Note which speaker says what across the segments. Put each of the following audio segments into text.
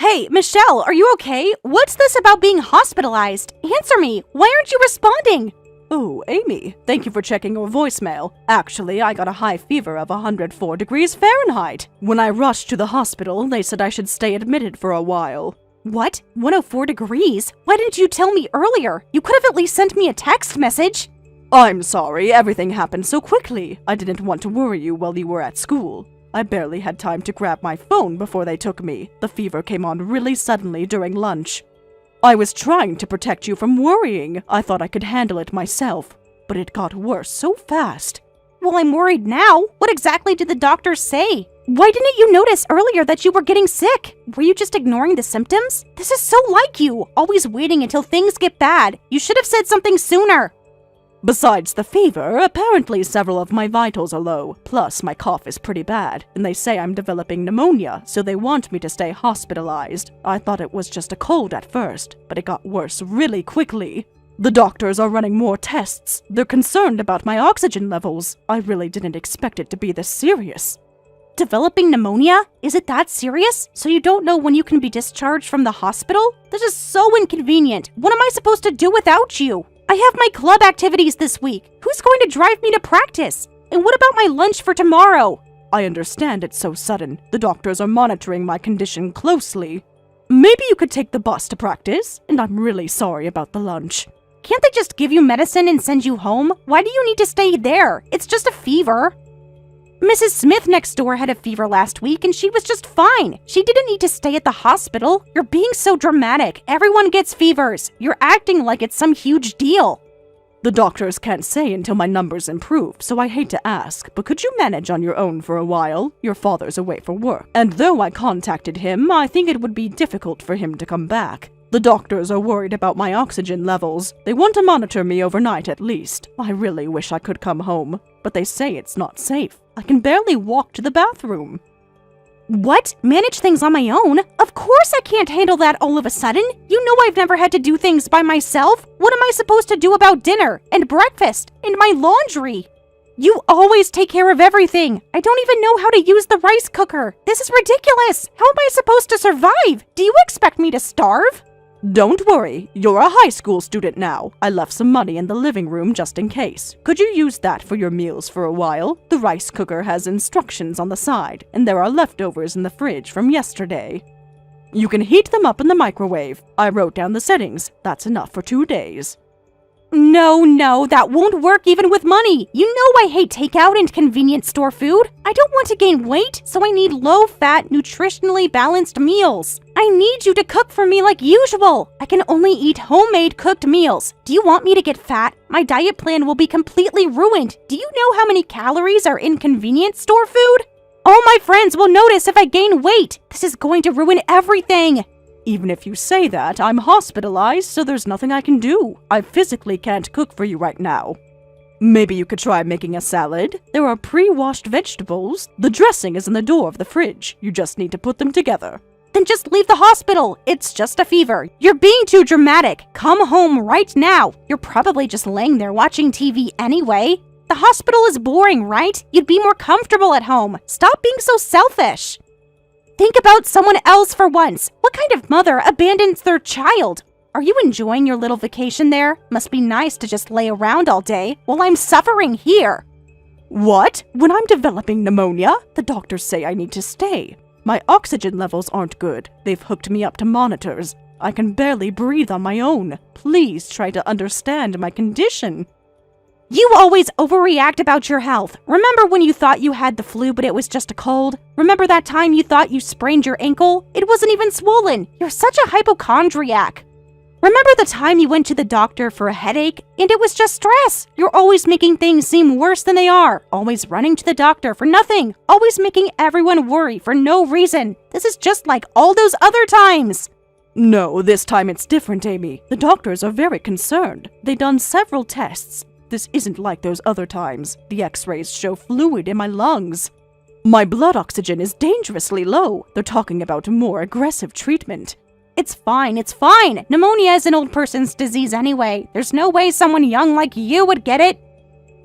Speaker 1: Hey, Michelle, are you okay? What's this about being hospitalized? Answer me. Why aren't you responding?
Speaker 2: Oh, Amy, thank you for checking your voicemail. Actually, I got a high fever of 104 degrees Fahrenheit. When I rushed to the hospital, they said I should stay admitted for a while.
Speaker 1: What? 104 degrees? Why didn't you tell me earlier? You could have at least sent me a text message.
Speaker 2: I'm sorry, everything happened so quickly. I didn't want to worry you while you were at school. I barely had time to grab my phone before they took me. The fever came on really suddenly during lunch. I was trying to protect you from worrying. I thought I could handle it myself, but it got worse so fast.
Speaker 1: Well, I'm worried now. What exactly did the doctor say? Why didn't you notice earlier that you were getting sick? Were you just ignoring the symptoms? This is so like you, always waiting until things get bad. You should have said something sooner.
Speaker 2: Besides the fever, apparently several of my vitals are low, plus my cough is pretty bad, and they say I'm developing pneumonia, so they want me to stay hospitalized. I thought it was just a cold at first, but it got worse really quickly. The doctors are running more tests. They're concerned about my oxygen levels. I really didn't expect it to be this serious.
Speaker 1: Developing pneumonia? Is it that serious? So you don't know when you can be discharged from the hospital? This is so inconvenient. What am I supposed to do without you? I have my club activities this week. Who's going to drive me to practice? And what about my lunch for tomorrow?
Speaker 2: I understand it's so sudden. The doctors are monitoring my condition closely. Maybe you could take the bus to practice, and I'm really sorry about the lunch.
Speaker 1: Can't they just give you medicine and send you home? Why do you need to stay there? It's just a fever. Mrs. Smith next door had a fever last week and she was just fine. She didn't need to stay at the hospital. You're being so dramatic. Everyone gets fevers. You're acting like it's some huge deal.
Speaker 2: The doctors can't say until my numbers improve, so I hate to ask, but could you manage on your own for a while? Your father's away for work, and though I contacted him, I think it would be difficult for him to come back. The doctors are worried about my oxygen levels. They want to monitor me overnight at least. I really wish I could come home, but they say it's not safe. I can barely walk to the bathroom.
Speaker 1: What? Manage things on my own? Of course I can't handle that all of a sudden. You know I've never had to do things by myself. What am I supposed to do about dinner and breakfast and my laundry? You always take care of everything. I don't even know how to use the rice cooker. This is ridiculous. How am I supposed to survive? Do you expect me to starve?
Speaker 2: Don't worry, you're a high school student now. I left some money in the living room just in case. Could you use that for your meals for a while? The rice cooker has instructions on the side, and there are leftovers in the fridge from yesterday. You can heat them up in the microwave. I wrote down the settings. That's enough for 2 days.
Speaker 1: No, that won't work even with money. You know I hate takeout and convenience store food. I don't want to gain weight, so I need low-fat, nutritionally balanced meals. I need you to cook for me like usual. I can only eat homemade cooked meals. Do you want me to get fat? My diet plan will be completely ruined. Do you know how many calories are in convenience store food? All my friends will notice if I gain weight. This is going to ruin everything.
Speaker 2: Even if you say that, I'm hospitalized, so there's nothing I can do. I physically can't cook for you right now. Maybe you could try making a salad. There are pre-washed vegetables. The dressing is in the door of the fridge. You just need to put them together.
Speaker 1: Then just leave the hospital. It's just a fever. You're being too dramatic. Come home right now. You're probably just laying there watching TV anyway. The hospital is boring, right? You'd be more comfortable at home. Stop being so selfish. Think about someone else for once. What kind of mother abandons their child? Are you enjoying your little vacation there? Must be nice to just lay around all day while I'm suffering here.
Speaker 2: What? When I'm developing pneumonia? The doctors say I need to stay. My oxygen levels aren't good. They've hooked me up to monitors. I can barely breathe on my own. Please try to understand my condition.
Speaker 1: You always overreact about your health. Remember when you thought you had the flu but it was just a cold? Remember that time you thought you sprained your ankle? It wasn't even swollen. You're such a hypochondriac. Remember the time you went to the doctor for a headache and it was just stress? You're always making things seem worse than they are. Always running to the doctor for nothing. Always making everyone worry for no reason. This is just like all those other times.
Speaker 2: No, this time it's different, Amy. The doctors are very concerned. They've done several tests. This isn't like those other times. The x-rays show fluid in my lungs. My blood oxygen is dangerously low. They're talking about more aggressive treatment.
Speaker 1: It's fine. Pneumonia is an old person's disease anyway. There's no way someone young like you would get it.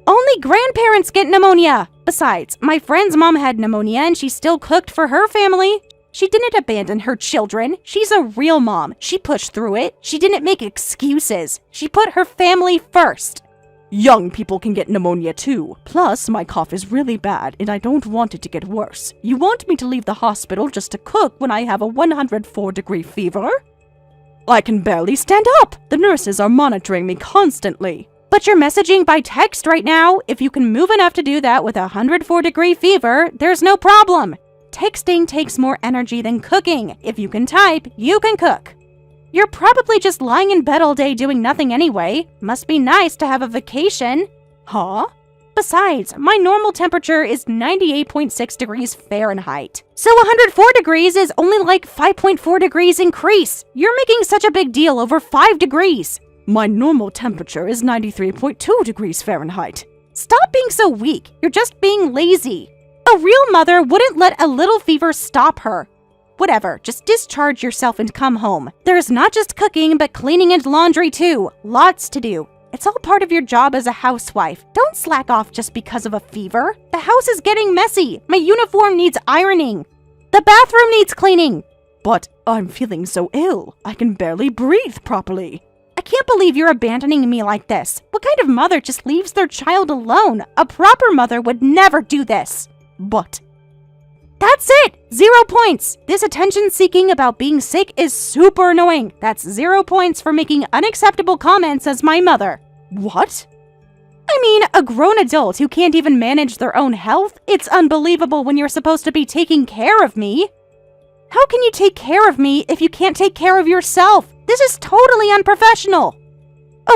Speaker 1: Only grandparents get pneumonia. Besides, my friend's mom had pneumonia and she still cooked for her family. She didn't abandon her children. She's a real mom. She pushed through it. She didn't make excuses. She put her family first.
Speaker 2: Young people can get pneumonia too. Plus, my cough is really bad and I don't want it to get worse. You want me to leave the hospital just to cook when I have a 104-degree fever? I can barely stand up. The nurses are monitoring me constantly.
Speaker 1: But you're messaging by text right now. If you can move enough to do that with a 104-degree fever, there's no problem. Texting takes more energy than cooking. If you can type, you can cook. You're probably just lying in bed all day doing nothing anyway. Must be nice to have a vacation.
Speaker 2: Huh?
Speaker 1: Besides, my normal temperature is 98.6 degrees Fahrenheit. So 104 degrees is only like 5.4 degrees increase. You're making such a big deal over 5 degrees.
Speaker 2: My normal temperature is 93.2 degrees Fahrenheit.
Speaker 1: Stop being so weak. You're just being lazy. A real mother wouldn't let a little fever stop her. Whatever, just discharge yourself and come home. There's not just cooking, but cleaning and laundry too. Lots to do. It's all part of your job as a housewife. Don't slack off just because of a fever. The house is getting messy. My uniform needs ironing. The bathroom needs cleaning.
Speaker 2: But I'm feeling so ill. I can barely breathe properly.
Speaker 1: I can't believe you're abandoning me like this. What kind of mother just leaves their child alone? A proper mother would never do this.
Speaker 2: But
Speaker 1: that's it! 0 points! This attention-seeking about being sick is super annoying. That's 0 points for making unacceptable comments as my mother.
Speaker 2: What?
Speaker 1: I mean, a grown adult who can't even manage their own health? It's unbelievable when you're supposed to be taking care of me. How can you take care of me if you can't take care of yourself? This is totally unprofessional.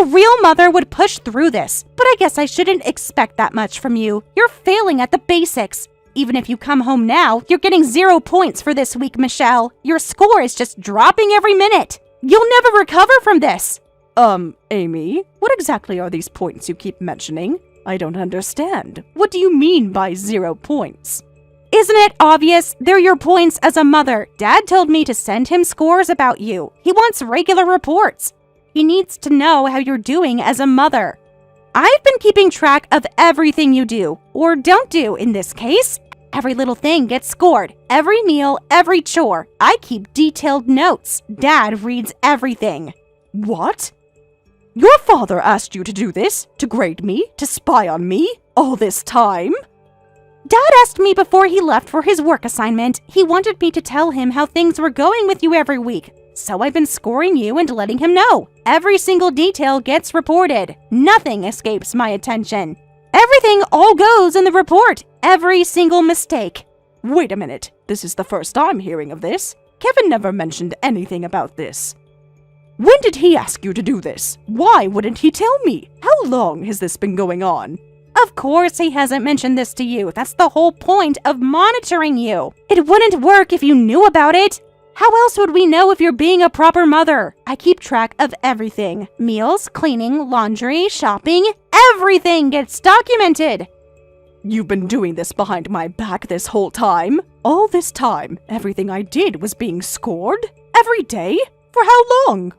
Speaker 1: A real mother would push through this, but I guess I shouldn't expect that much from you. You're failing at the basics. Even if you come home now, you're getting 0 points for this week, Michelle. Your score is just dropping every minute. You'll never recover from this.
Speaker 2: Amy, what exactly are these points you keep mentioning? I don't understand. What do you mean by 0 points?
Speaker 1: Isn't it obvious? They're your points as a mother. Dad told me to send him scores about you. He wants regular reports. He needs to know how you're doing as a mother. I've been keeping track of everything you do, or don't do in this case. Every little thing gets scored. Every meal, every chore. I keep detailed notes. Dad reads everything.
Speaker 2: What? Your father asked you to do this? To grade me? To spy on me? All this time?
Speaker 1: Dad asked me before he left for his work assignment. He wanted me to tell him how things were going with you every week. So I've been scoring you and letting him know. Every single detail gets reported. Nothing escapes my attention. Everything all goes in the report. Every single mistake.
Speaker 2: Wait a minute. This is the first I'm hearing of this. Kevin never mentioned anything about this. When did he ask you to do this? Why wouldn't he tell me? How long has this been going on?
Speaker 1: Of course he hasn't mentioned this to you. That's the whole point of monitoring you. It wouldn't work if you knew about it. How else would we know if you're being a proper mother? I keep track of everything. Meals, cleaning, laundry, shopping, everything gets documented.
Speaker 2: You've been doing this behind my back this whole time? All this time, everything I did was being scored? Every day? For how long?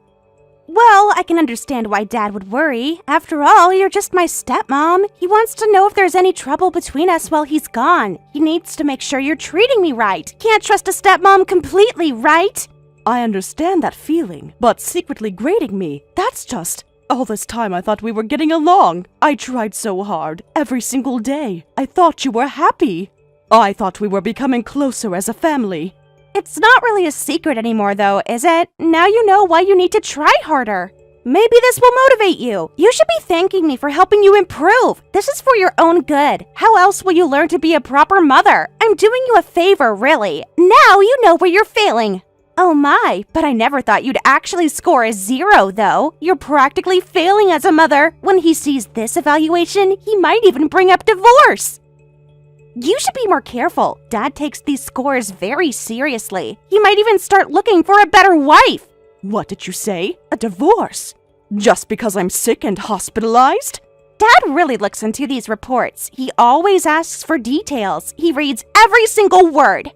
Speaker 1: Well, I can understand why Dad would worry. After all, you're just my stepmom. He wants to know if there's any trouble between us while he's gone. He needs to make sure you're treating me right. Can't trust a stepmom completely, right?
Speaker 2: I understand that feeling, but secretly grading me, that's just... All this time I thought we were getting along. I tried so hard, every single day. I thought you were happy. I thought we were becoming closer as a family.
Speaker 1: It's not really a secret anymore, though, is it? Now you know why you need to try harder. Maybe this will motivate you. You should be thanking me for helping you improve. This is for your own good. How else will you learn to be a proper mother? I'm doing you a favor, really. Now you know where you're failing. Oh my, but I never thought you'd actually score a 0, though. You're practically failing as a mother. When he sees this evaluation, he might even bring up divorce. You should be more careful. Dad takes these scores very seriously. He might even start looking for a better wife.
Speaker 2: What did you say? A divorce? Just because I'm sick and hospitalized?
Speaker 1: Dad really looks into these reports. He always asks for details. He reads every single word.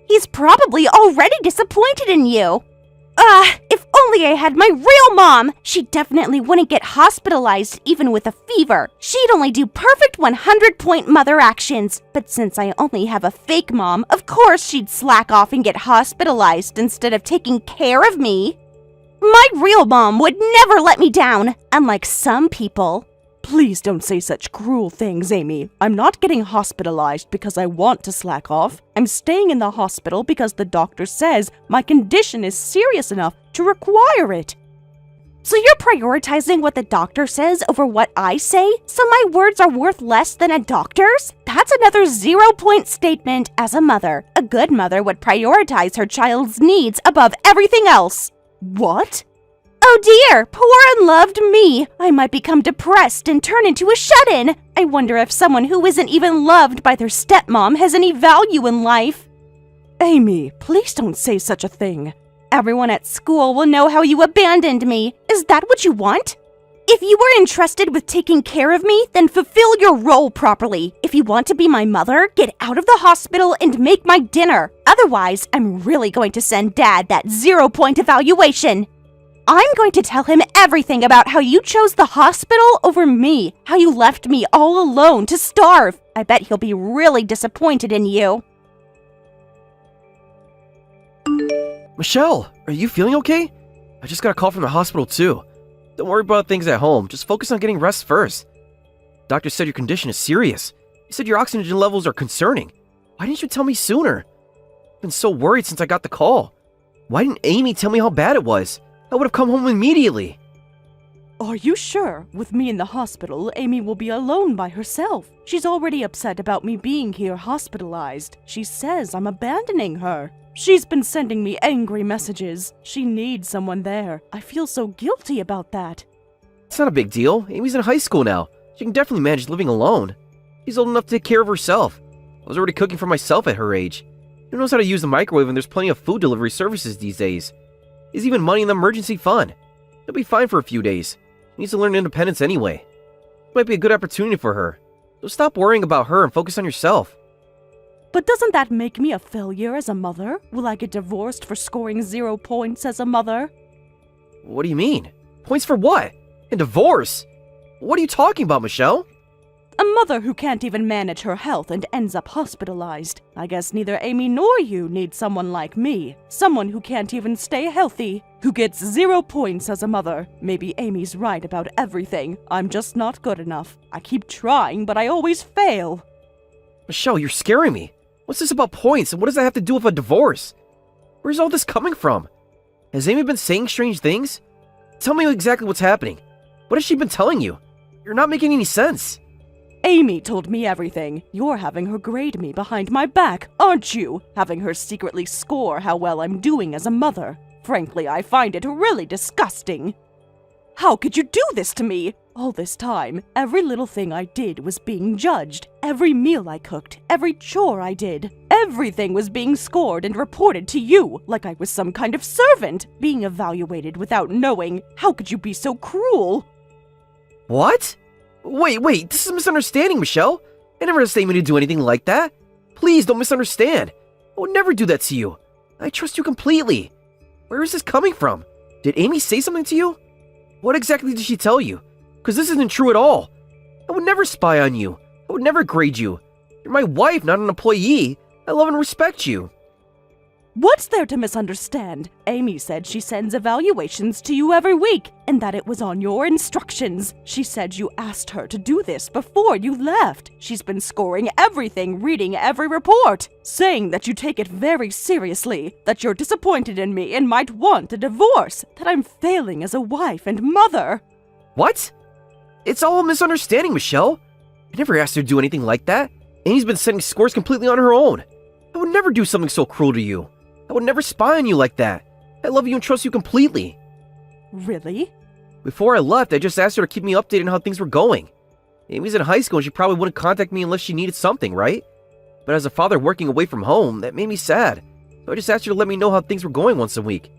Speaker 1: He's probably already disappointed in you. If only I had my real mom! She definitely wouldn't get hospitalized even with a fever. She'd only do perfect 100-point mother actions. But since I only have a fake mom, of course she'd slack off and get hospitalized instead of taking care of me. My real mom would never let me down, unlike some people.
Speaker 2: Please don't say such cruel things, Amy. I'm not getting hospitalized because I want to slack off. I'm staying in the hospital because the doctor says my condition is serious enough to require it.
Speaker 1: So you're prioritizing what the doctor says over what I say? So my words are worth less than a doctor's? That's another 0-point statement as a mother. A good mother would prioritize her child's needs above everything else.
Speaker 2: What?
Speaker 1: Oh dear, poor unloved me. I might become depressed and turn into a shut-in. I wonder if someone who isn't even loved by their stepmom has any value in life.
Speaker 2: Amy, please don't say such a thing.
Speaker 1: Everyone at school will know how you abandoned me. Is that what you want? If you were entrusted with taking care of me, then fulfill your role properly. If you want to be my mother, get out of the hospital and make my dinner. Otherwise, I'm really going to send Dad that 0-point evaluation. I'm going to tell him everything about how you chose the hospital over me, how you left me all alone to starve. I bet he'll be really disappointed in you.
Speaker 3: Michelle, are you feeling okay? I just got a call from the hospital too. Don't worry about things at home, just focus on getting rest first. Doctor said your condition is serious. He said your oxygen levels are concerning. Why didn't you tell me sooner? I've been so worried since I got the call. Why didn't Amy tell me how bad it was? I would have come home immediately.
Speaker 2: Are you sure? With me in the hospital, Amy will be alone by herself. She's already upset about me being here hospitalized. She says I'm abandoning her. She's been sending me angry messages. She needs someone there. I feel so guilty about that.
Speaker 3: It's not a big deal. Amy's in high school now. She can definitely manage living alone. She's old enough to take care of herself. I was already cooking for myself at her age. Who knows how to use the microwave, and there's plenty of food delivery services these days. There's even money in the emergency fund. She'll be fine for a few days. She needs to learn independence anyway. It might be a good opportunity for her. So stop worrying about her and focus on yourself.
Speaker 2: But doesn't that make me a failure as a mother? Will I get divorced for scoring 0 points as a mother?
Speaker 3: What do you mean? Points for what? And divorce? What are you talking about, Michelle?
Speaker 2: A mother who can't even manage her health and ends up hospitalized. I guess neither Amy nor you need someone like me. Someone who can't even stay healthy. Who gets 0 points as a mother. Maybe Amy's right about everything. I'm just not good enough. I keep trying, but I always fail.
Speaker 3: Michelle, you're scaring me. What's this about points, and what does that have to do with a divorce? Where's all this coming from? Has Amy been saying strange things? Tell me exactly what's happening. What has she been telling you? You're not making any sense.
Speaker 2: Amy told me everything. You're having her grade me behind my back, aren't you? Having her secretly score how well I'm doing as a mother. Frankly, I find it really disgusting. How could you do this to me? All this time, every little thing I did was being judged. Every meal I cooked, every chore I did, everything was being scored and reported to you, like I was some kind of servant, being evaluated without knowing. How could you be so cruel?
Speaker 3: What? Wait, this is a misunderstanding, Michelle. I never asked Amy to do anything like that. Please don't misunderstand. I would never do that to you. I trust you completely. Where is this coming from? Did Amy say something to you? What exactly did she tell you? Because this isn't true at all. I would never spy on you. I would never grade you. You're my wife, not an employee. I love and respect you.
Speaker 2: What's there to misunderstand? Amy said she sends evaluations to you every week, and that it was on your instructions. She said you asked her to do this before you left. She's been scoring everything, reading every report, saying that you take it very seriously, that you're disappointed in me and might want a divorce, that I'm failing as a wife and mother.
Speaker 3: What? It's all a misunderstanding, Michelle. I never asked her to do anything like that. Amy's been setting scores completely on her own. I would never do something so cruel to you. I would never spy on you like that. I love you and trust you completely.
Speaker 2: Really?
Speaker 3: Before I left, I just asked her to keep me updated on how things were going. Amy's in high school and she probably wouldn't contact me unless she needed something, right? But as a father working away from home, that made me sad. So I just asked her to let me know how things were going once a week.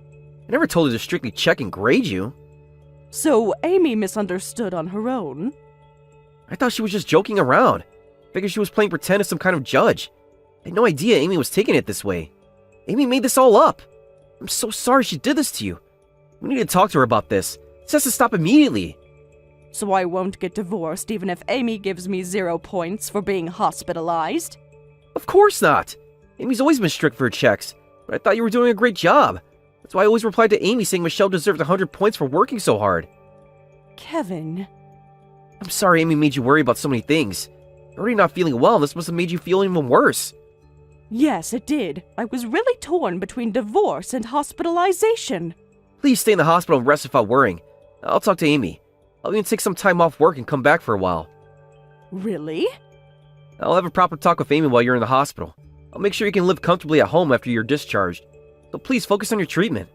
Speaker 3: I never told her to strictly check and grade you.
Speaker 2: So Amy misunderstood on her own?
Speaker 3: I thought she was just joking around. Figured she was playing pretend as some kind of judge. I had no idea Amy was taking it this way. Amy made this all up. I'm so sorry she did this to you. We need to talk to her about this. This has to stop immediately.
Speaker 2: So I won't get divorced even if Amy gives me 0 points for being hospitalized?
Speaker 3: Of course not. Amy's always been strict for her checks, but I thought you were doing a great job. That's why I always replied to Amy saying Michelle deserved 100 points for working so hard.
Speaker 2: Kevin...
Speaker 3: I'm sorry Amy made you worry about so many things. You're already not feeling well, and this must have made you feel even worse.
Speaker 2: Yes, it did. I was really torn between divorce and hospitalization.
Speaker 3: Please stay in the hospital and rest without worrying. I'll talk to Amy. I'll even take some time off work and come back for a while.
Speaker 2: Really?
Speaker 3: I'll have a proper talk with Amy while you're in the hospital. I'll make sure you can live comfortably at home after you're discharged. So please focus on your treatment.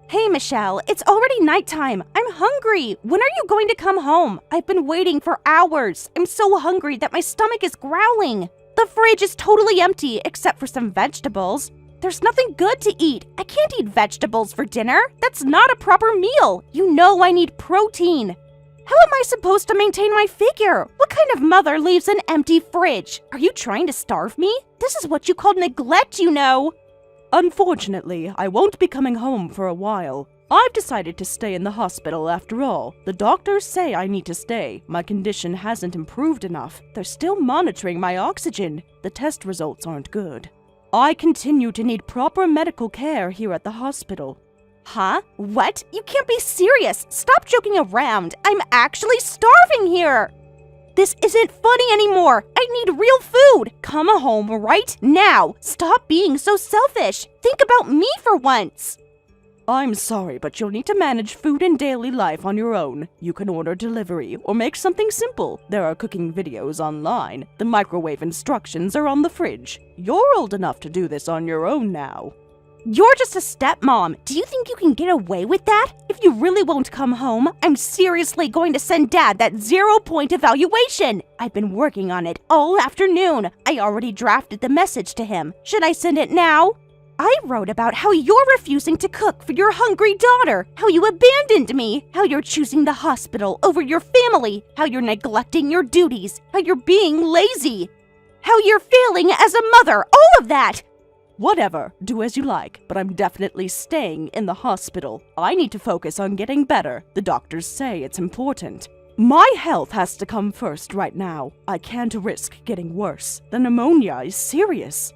Speaker 1: Hey, Michelle, it's already nighttime. I'm hungry. When are you going to come home? I've been waiting for hours. I'm so hungry that my stomach is growling. The fridge is totally empty except for some vegetables. There's nothing good to eat. I can't eat vegetables for dinner. That's not a proper meal. You know I need protein. How am I supposed to maintain my figure? What kind of mother leaves an empty fridge? Are you trying to starve me? This is what you call neglect, you know.
Speaker 2: Unfortunately, I won't be coming home for a while. I've decided to stay in the hospital after all. The doctors say I need to stay. My condition hasn't improved enough. They're still monitoring my oxygen. The test results aren't good. I continue to need proper medical care here at the hospital.
Speaker 1: Huh? What? You can't be serious. Stop joking around. I'm actually starving here. This isn't funny anymore. I need real food. Come home right now. Stop being so selfish. Think about me for once.
Speaker 2: I'm sorry, but you'll need to manage food and daily life on your own. You can order delivery or make something simple. There are cooking videos online. The microwave instructions are on the fridge. You're old enough to do this on your own now.
Speaker 1: You're just a stepmom. Do you think you can get away with that? If you really won't come home, I'm seriously going to send Dad that 0-point evaluation. I've been working on it all afternoon. I already drafted the message to him. Should I send it now? I wrote about how you're refusing to cook for your hungry daughter, how you abandoned me, how you're choosing the hospital over your family, how you're neglecting your duties, how you're being lazy, how you're failing as a mother, all of that.
Speaker 2: Whatever, do as you like, but I'm definitely staying in the hospital. I need to focus on getting better. The doctors say it's important. My health has to come first right now. I can't risk getting worse. The pneumonia is serious.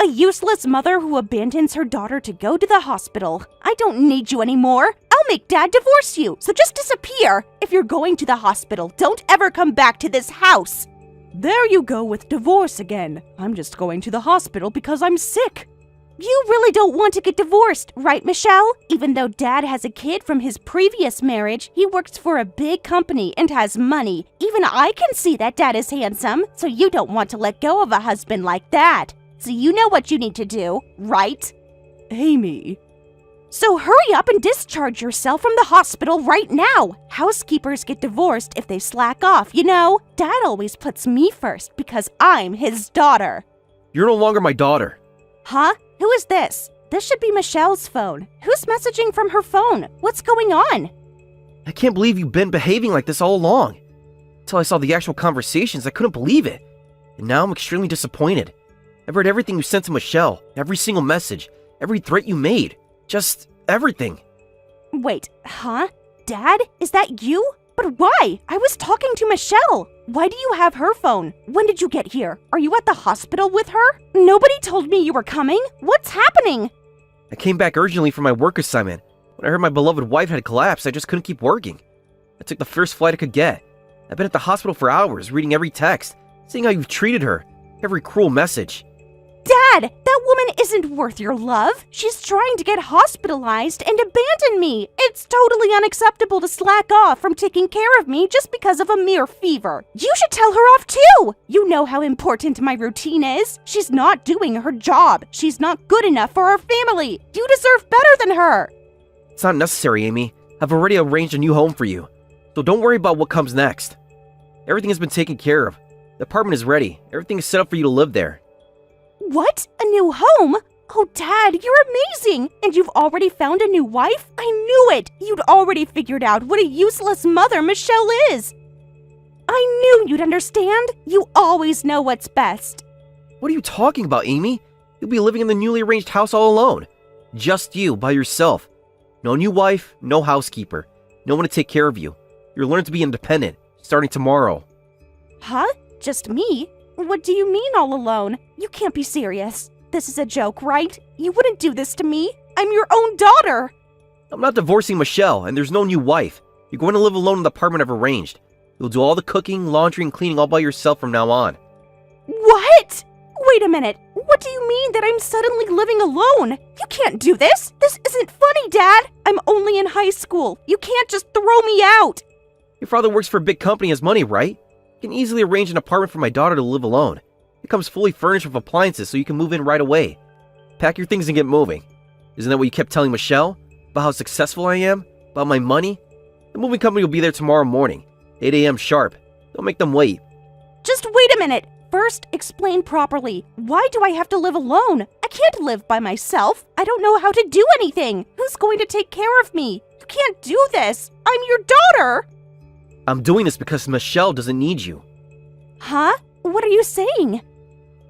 Speaker 1: A useless mother who abandons her daughter to go to the hospital. I don't need you anymore. I'll make Dad divorce you, so just disappear. If you're going to the hospital, don't ever come back to this house.
Speaker 2: There you go with divorce again. I'm just going to the hospital because I'm sick.
Speaker 1: You really don't want to get divorced, right, Michelle? Even though Dad has a kid from his previous marriage, he works for a big company and has money. Even I can see that Dad is handsome, so you don't want to let go of a husband like that. So you know what you need to do, right?
Speaker 2: Amy.
Speaker 1: So hurry up and discharge yourself from the hospital right now. Housekeepers get divorced if they slack off, you know? Dad always puts me first because I'm his daughter.
Speaker 3: You're no longer my daughter.
Speaker 1: Huh? Who is this? This should be Michelle's phone. Who's messaging from her phone? What's going on?
Speaker 3: I can't believe you've been behaving like this all along. Until I saw the actual conversations, I couldn't believe it. And now I'm extremely disappointed. I've read everything you sent to Michelle, every single message, every threat you made. Just everything.
Speaker 1: Wait, huh? Dad? Is that you? But why? I was talking to Michelle. Why do you have her phone? When did you get here? Are you at the hospital with her? Nobody told me you were coming. What's happening?
Speaker 3: I came back urgently from my work assignment. When I heard my beloved wife had collapsed, I just couldn't keep working. I took the first flight I could get. I've been at the hospital for hours, reading every text, seeing how you've treated her, every cruel message.
Speaker 1: Dad, that woman isn't worth your love. She's trying to get hospitalized and abandon me. It's totally unacceptable to slack off from taking care of me just because of a mere fever. You should tell her off too. You know how important my routine is. She's not doing her job. She's not good enough for our family. You deserve better than her.
Speaker 3: It's not necessary, Amy. I've already arranged a new home for you. So don't worry about what comes next. Everything has been taken care of. The apartment is ready. Everything is set up for you to live there.
Speaker 1: What? A new home? Oh, Dad, you're amazing! And you've already found a new wife? I knew it! You'd already figured out what a useless mother Michelle is! I knew you'd understand! You always know what's best!
Speaker 3: What are you talking about, Amy? You'll be living in the newly arranged house all alone. Just you, by yourself. No new wife, no housekeeper. No one to take care of you. You'll learn to be independent, starting tomorrow.
Speaker 1: Huh? Just me? What do you mean all alone? You can't be serious. This is a joke, right? You wouldn't do this to me. I'm your own daughter.
Speaker 3: I'm not divorcing Michelle, and there's no new wife. You're going to live alone in the apartment I've arranged. You'll do all the cooking, laundry, and cleaning all by yourself from now on.
Speaker 1: What? Wait a minute. What do you mean that I'm suddenly living alone? You can't do this. This isn't funny, Dad. I'm only in high school. You can't just throw me out.
Speaker 3: Your father works for a big company, has money, right? You can easily arrange an apartment for my daughter to live alone. It comes fully furnished with appliances so you can move in right away. Pack your things and get moving. Isn't that what you kept telling Michelle? About how successful I am? About my money? The moving company will be there tomorrow morning, 8 a.m. sharp. Don't make them wait.
Speaker 1: Just wait a minute. First, explain properly. Why do I have to live alone? I can't live by myself. I don't know how to do anything. Who's going to take care of me? You can't do this. I'm your daughter.
Speaker 3: I'm doing this because Michelle doesn't need you.
Speaker 1: Huh? What are you saying?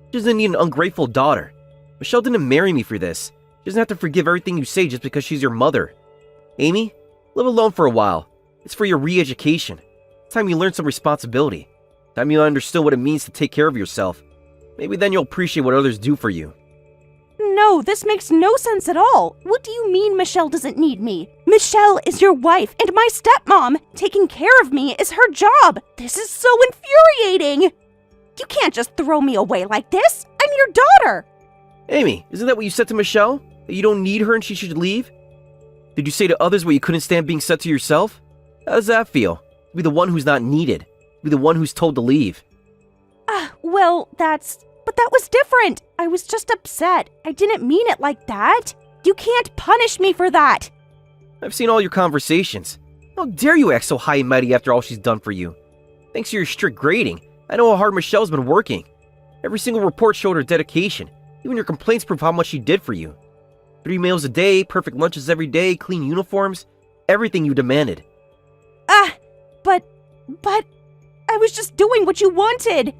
Speaker 3: She doesn't need an ungrateful daughter. Michelle didn't marry me for this. She doesn't have to forgive everything you say just because she's your mother. Amy, live alone for a while. It's for your re-education. It's time you learn some responsibility. Time you understood what it means to take care of yourself. Maybe then you'll appreciate what others do for you.
Speaker 1: No, this makes no sense at all. What do you mean Michelle doesn't need me? Michelle is your wife and my stepmom. Taking care of me is her job. This is so infuriating. You can't just throw me away like this. I'm your daughter.
Speaker 3: Amy, isn't that what you said to Michelle? That you don't need her and she should leave? Did you say to others what you couldn't stand being said to yourself? How does that feel? To be the one who's not needed. To be the one who's told to leave.
Speaker 1: But that was different. I was just upset. I didn't mean it like that. You can't punish me for that.
Speaker 3: I've seen all your conversations. How dare you act so high and mighty after all she's done for you? Thanks to your strict grading, I know how hard Michelle's been working. Every single report showed her dedication. Even your complaints prove how much she did for you. 3 meals a day, perfect lunches every day, clean uniforms, everything you demanded.
Speaker 1: But I was just doing what you wanted.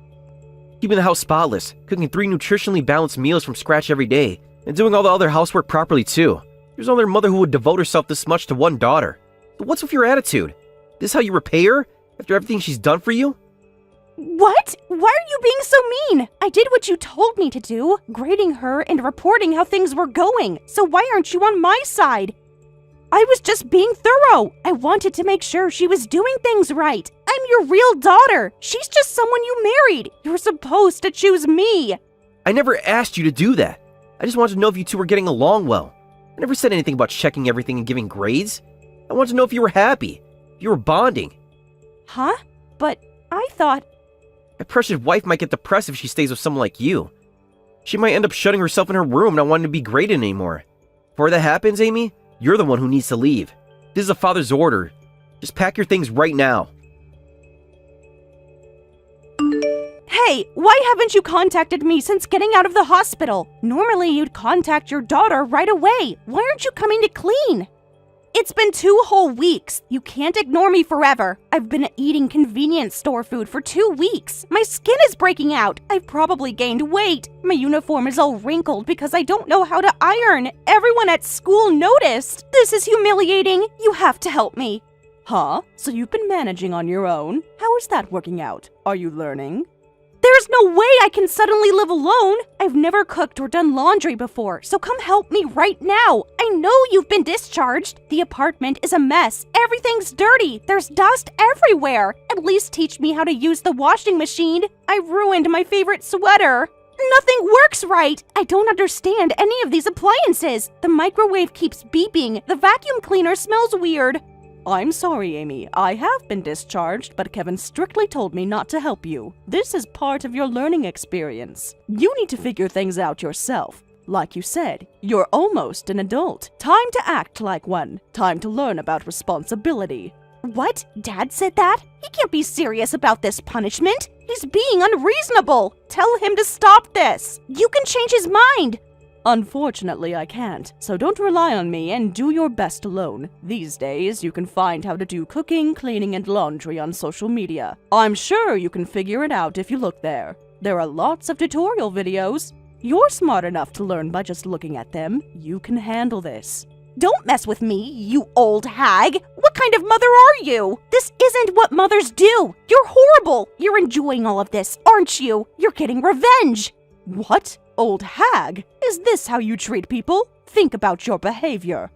Speaker 3: Keeping the house spotless, cooking 3 nutritionally balanced meals from scratch every day, and doing all the other housework properly too. There's no other mother who would devote herself this much to one daughter. But what's with your attitude? This how you repay her? After everything she's done for you?
Speaker 1: What? Why are you being so mean? I did what you told me to do, grading her and reporting how things were going. So why aren't you on my side? I was just being thorough. I wanted to make sure she was doing things right. I'm your real daughter. She's just someone you married. You're supposed to choose me.
Speaker 3: I never asked you to do that. I just wanted to know if you two were getting along well. I never said anything about checking everything and giving grades. I wanted to know if you were happy, if you were bonding.
Speaker 1: Huh? But I thought...
Speaker 3: My precious wife might get depressed if she stays with someone like you. She might end up shutting herself in her room, not wanting to be graded anymore. Before that happens, Amy, you're the one who needs to leave. This is a father's order. Just pack your things right now.
Speaker 1: Hey, why haven't you contacted me since getting out of the hospital? Normally you'd contact your daughter right away. Why aren't you coming to clean? It's been 2 whole weeks. You can't ignore me forever. I've been eating convenience store food for 2 weeks. My skin is breaking out. I've probably gained weight. My uniform is all wrinkled because I don't know how to iron. Everyone at school noticed. This is humiliating. You have to help me.
Speaker 2: Huh? So you've been managing on your own? How is that working out? Are you learning?
Speaker 1: There's no way I can suddenly live alone. I've never cooked or done laundry before, so come help me right now. I know you've been discharged. The apartment is a mess. Everything's dirty. There's dust everywhere. At least teach me how to use the washing machine. I ruined my favorite sweater. Nothing works right. I don't understand any of these appliances. The microwave keeps beeping. The vacuum cleaner smells weird.
Speaker 2: I'm sorry, Amy. I have been discharged, but Kevin strictly told me not to help you. This is part of your learning experience. You need to figure things out yourself. Like you said, you're almost an adult. Time to act like one. Time to learn about responsibility.
Speaker 1: What? Dad said that? He can't be serious about this punishment. He's being unreasonable. Tell him to stop this. You can change his mind.
Speaker 2: Unfortunately, I can't, so don't rely on me and do your best alone. These days, you can find how to do cooking, cleaning, and laundry on social media. I'm sure you can figure it out if you look there. There are lots of tutorial videos. You're smart enough to learn by just looking at them. You can handle this.
Speaker 1: Don't mess with me, you old hag! What kind of mother are you? This isn't what mothers do! You're horrible! You're enjoying all of this, aren't you? You're getting revenge!
Speaker 2: What? Old hag? Is this how you treat people? Think about your behavior.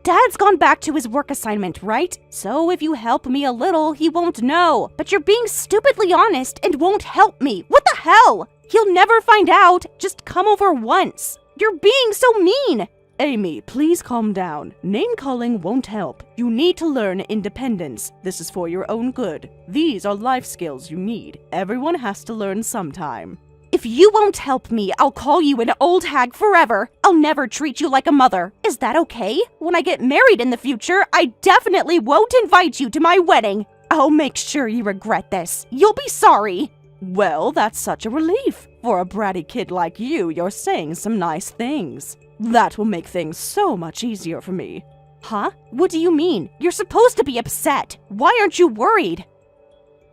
Speaker 1: Dad's gone back to his work assignment, right? So if you help me a little, he won't know. But you're being stupidly honest and won't help me. What the hell? He'll never find out. Just come over once. You're being so mean.
Speaker 2: Amy, please calm down. Name-calling won't help. You need to learn independence. This is for your own good. These are life skills you need. Everyone has to learn sometime.
Speaker 1: If you won't help me, I'll call you an old hag forever. I'll never treat you like a mother. Is that okay? When I get married in the future, I definitely won't invite you to my wedding. I'll make sure you regret this. You'll be sorry.
Speaker 2: Well, that's such a relief. For a bratty kid like you, you're saying some nice things. That will make things so much easier for me.
Speaker 1: Huh? What do you mean? You're supposed to be upset. Why aren't you worried?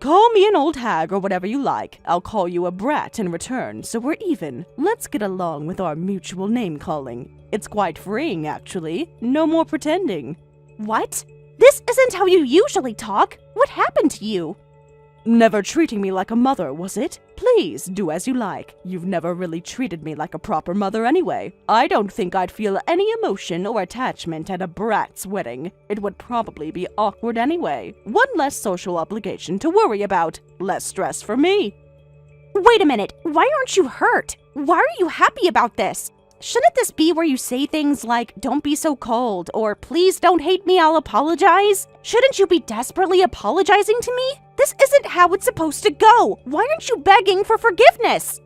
Speaker 2: Call me an old hag or whatever you like. I'll call you a brat in return, so we're even. Let's get along with our mutual name-calling. It's quite freeing, actually. No more pretending.
Speaker 1: What? This isn't how you usually talk. What happened to you?
Speaker 2: Never treating me like a mother, was it? Please, do as you like. You've never really treated me like a proper mother anyway. I don't think I'd feel any emotion or attachment at a brat's wedding. It would probably be awkward anyway. One less social obligation to worry about. Less stress for me.
Speaker 1: Wait a minute. Why aren't you hurt? Why are you happy about this? Shouldn't this be where you say things like, don't be so cold, or please don't hate me, I'll apologize? Shouldn't you be desperately apologizing to me? This isn't how it's supposed to go. Why aren't you begging for forgiveness?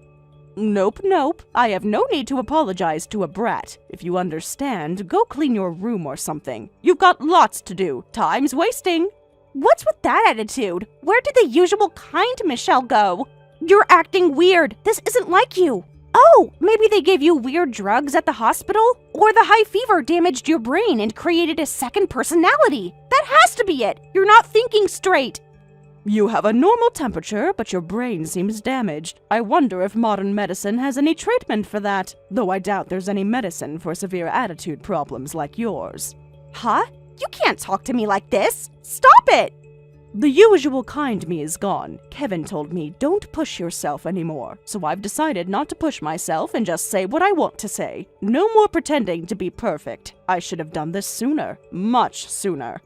Speaker 2: Nope. I have no need to apologize to a brat. If you understand, go clean your room or something. You've got lots to do. Time's wasting.
Speaker 1: What's with that attitude? Where did the usual kind Michelle go? You're acting weird. This isn't like you. Oh, maybe they gave you weird drugs at the hospital? Or the high fever damaged your brain and created a second personality? That has to be it. You're not thinking straight.
Speaker 2: You have a normal temperature, but your brain seems damaged. I wonder if modern medicine has any treatment for that, though I doubt there's any medicine for severe attitude problems like yours.
Speaker 1: Huh? You can't talk to me like this. Stop it!
Speaker 2: The usual kind me is gone. Kevin told me don't push yourself anymore, so I've decided not to push myself and just say what I want to say. No more pretending to be perfect. I should have done this sooner. Much sooner.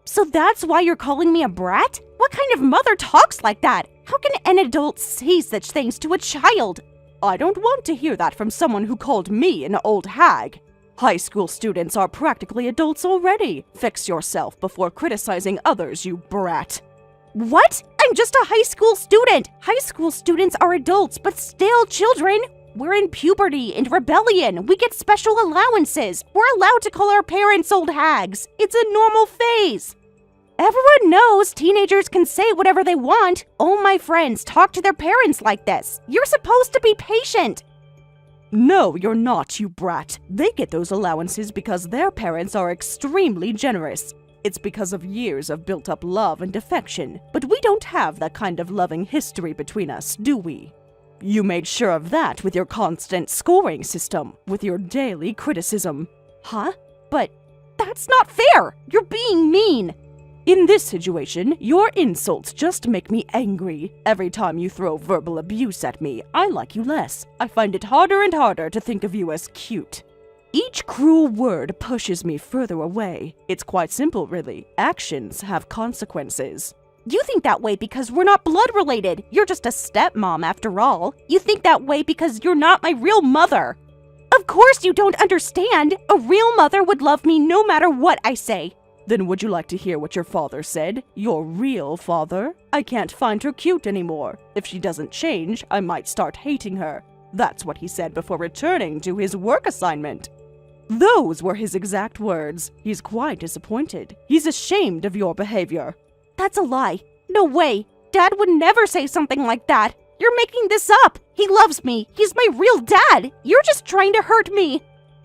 Speaker 1: So that's why you're calling me a brat? What kind of mother talks like that? How can an adult say such things to a child?
Speaker 2: I don't want to hear that from someone who called me an old hag. High school students are practically adults already. Fix yourself before criticizing others, you brat.
Speaker 1: What? I'm just a high school student. High school students are adults, but still children. We're in puberty and rebellion. We get special allowances. We're allowed to call our parents old hags. It's a normal phase. Everyone knows teenagers can say whatever they want. All my friends talk to their parents like this. You're supposed to be patient.
Speaker 2: No, you're not, you brat. They get those allowances because their parents are extremely generous. It's because of years of built-up love and affection. But we don't have that kind of loving history between us, do we? You made sure of that with your constant scoring system, with your daily criticism.
Speaker 1: Huh? But that's not fair! You're being mean!
Speaker 2: In this situation, your insults just make me angry. Every time you throw verbal abuse at me, I like you less. I find it harder and harder to think of you as cute. Each cruel word pushes me further away. It's quite simple, really. Actions have consequences.
Speaker 1: You think that way because we're not blood related. You're just a stepmom after all. You think that way because you're not my real mother. Of course you don't understand. A real mother would love me no matter what I say.
Speaker 2: Then would you like to hear what your father said? Your real father? I can't find her cute anymore. If she doesn't change, I might start hating her. That's what he said before returning to his work assignment. Those were his exact words. He's quite disappointed. He's ashamed of your behavior.
Speaker 1: That's a lie. No way. Dad would never say something like that. You're making this up. He loves me. He's my real dad. You're just trying to hurt me.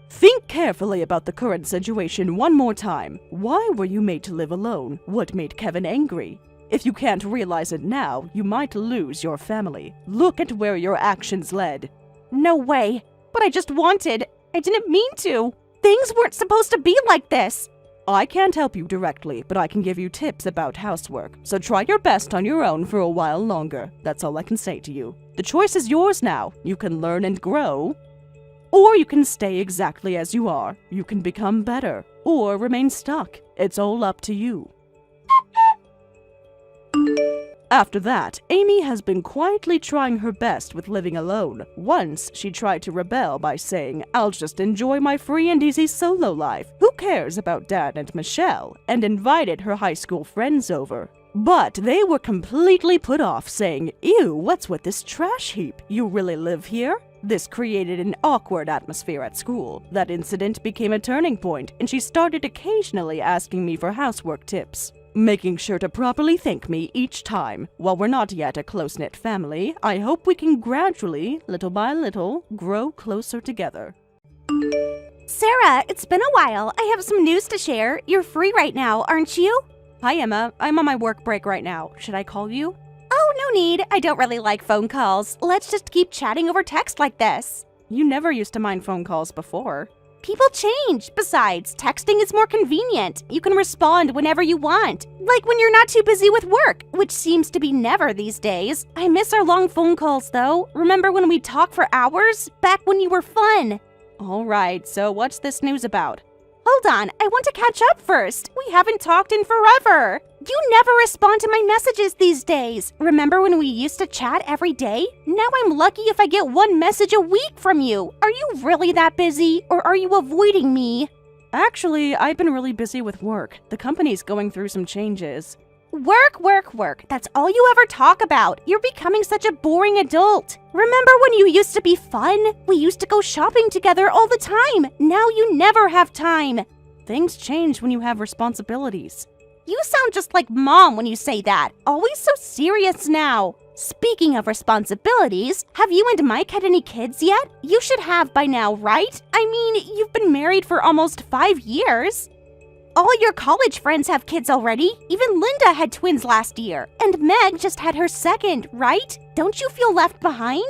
Speaker 2: Think carefully about the current situation one more time. Why were you made to live alone? What made Kevin angry? If you can't realize it now, you might lose your family. Look at where your actions led.
Speaker 1: No way. But I didn't mean to. Things weren't supposed to be like this.
Speaker 2: I can't help you directly, but I can give you tips about housework. So try your best on your own for a while longer. That's all I can say to you. The choice is yours now. You can learn and grow, or you can stay exactly as you are. You can become better, or remain stuck. It's all up to you. After that, Amy has been quietly trying her best with living alone. Once, she tried to rebel by saying, "I'll just enjoy my free and easy solo life. Who cares about Dad and Michelle?" and invited her high school friends over. But they were completely put off, saying, "Ew, what's with this trash heap? You really live here?" This created an awkward atmosphere at school. That incident became a turning point, and she started occasionally asking me for housework tips, making sure to properly thank me each time. While we're not yet a close-knit family, I hope we can gradually, little by little, grow closer together.
Speaker 1: Sarah, it's been a while. I have some news to share. You're free right now, aren't you?
Speaker 2: Hi, Emma. I'm on my work break right now. Should I call you?
Speaker 1: Oh, no need. I don't really like phone calls. Let's just keep chatting over text like this.
Speaker 2: You never used to mind phone calls before.
Speaker 1: People change. Besides, texting is more convenient. You can respond whenever you want. Like when you're not too busy with work, which seems to be never these days. I miss our long phone calls, though. Remember when we'd talk for hours? Back when you were fun.
Speaker 2: All right, so what's this news about?
Speaker 1: Hold on, I want to catch up first. We haven't talked in forever. You never respond to my messages these days. Remember when we used to chat every day? Now I'm lucky if I get one message a week from you. Are you really that busy, or are you avoiding me?
Speaker 2: Actually, I've been really busy with work. The company's going through some changes.
Speaker 1: Work, work, work. That's all you ever talk about. You're becoming such a boring adult. Remember when you used to be fun? We used to go shopping together all the time. Now you never have time.
Speaker 2: Things change when you have responsibilities.
Speaker 1: You sound just like Mom when you say that. Always so serious now. Speaking of responsibilities, have you and Mike had any kids yet? You should have by now, right? I mean, you've been married for almost 5 years. All your college friends have kids already. Even Linda had twins last year. And Meg just had her second, right? Don't you feel left behind?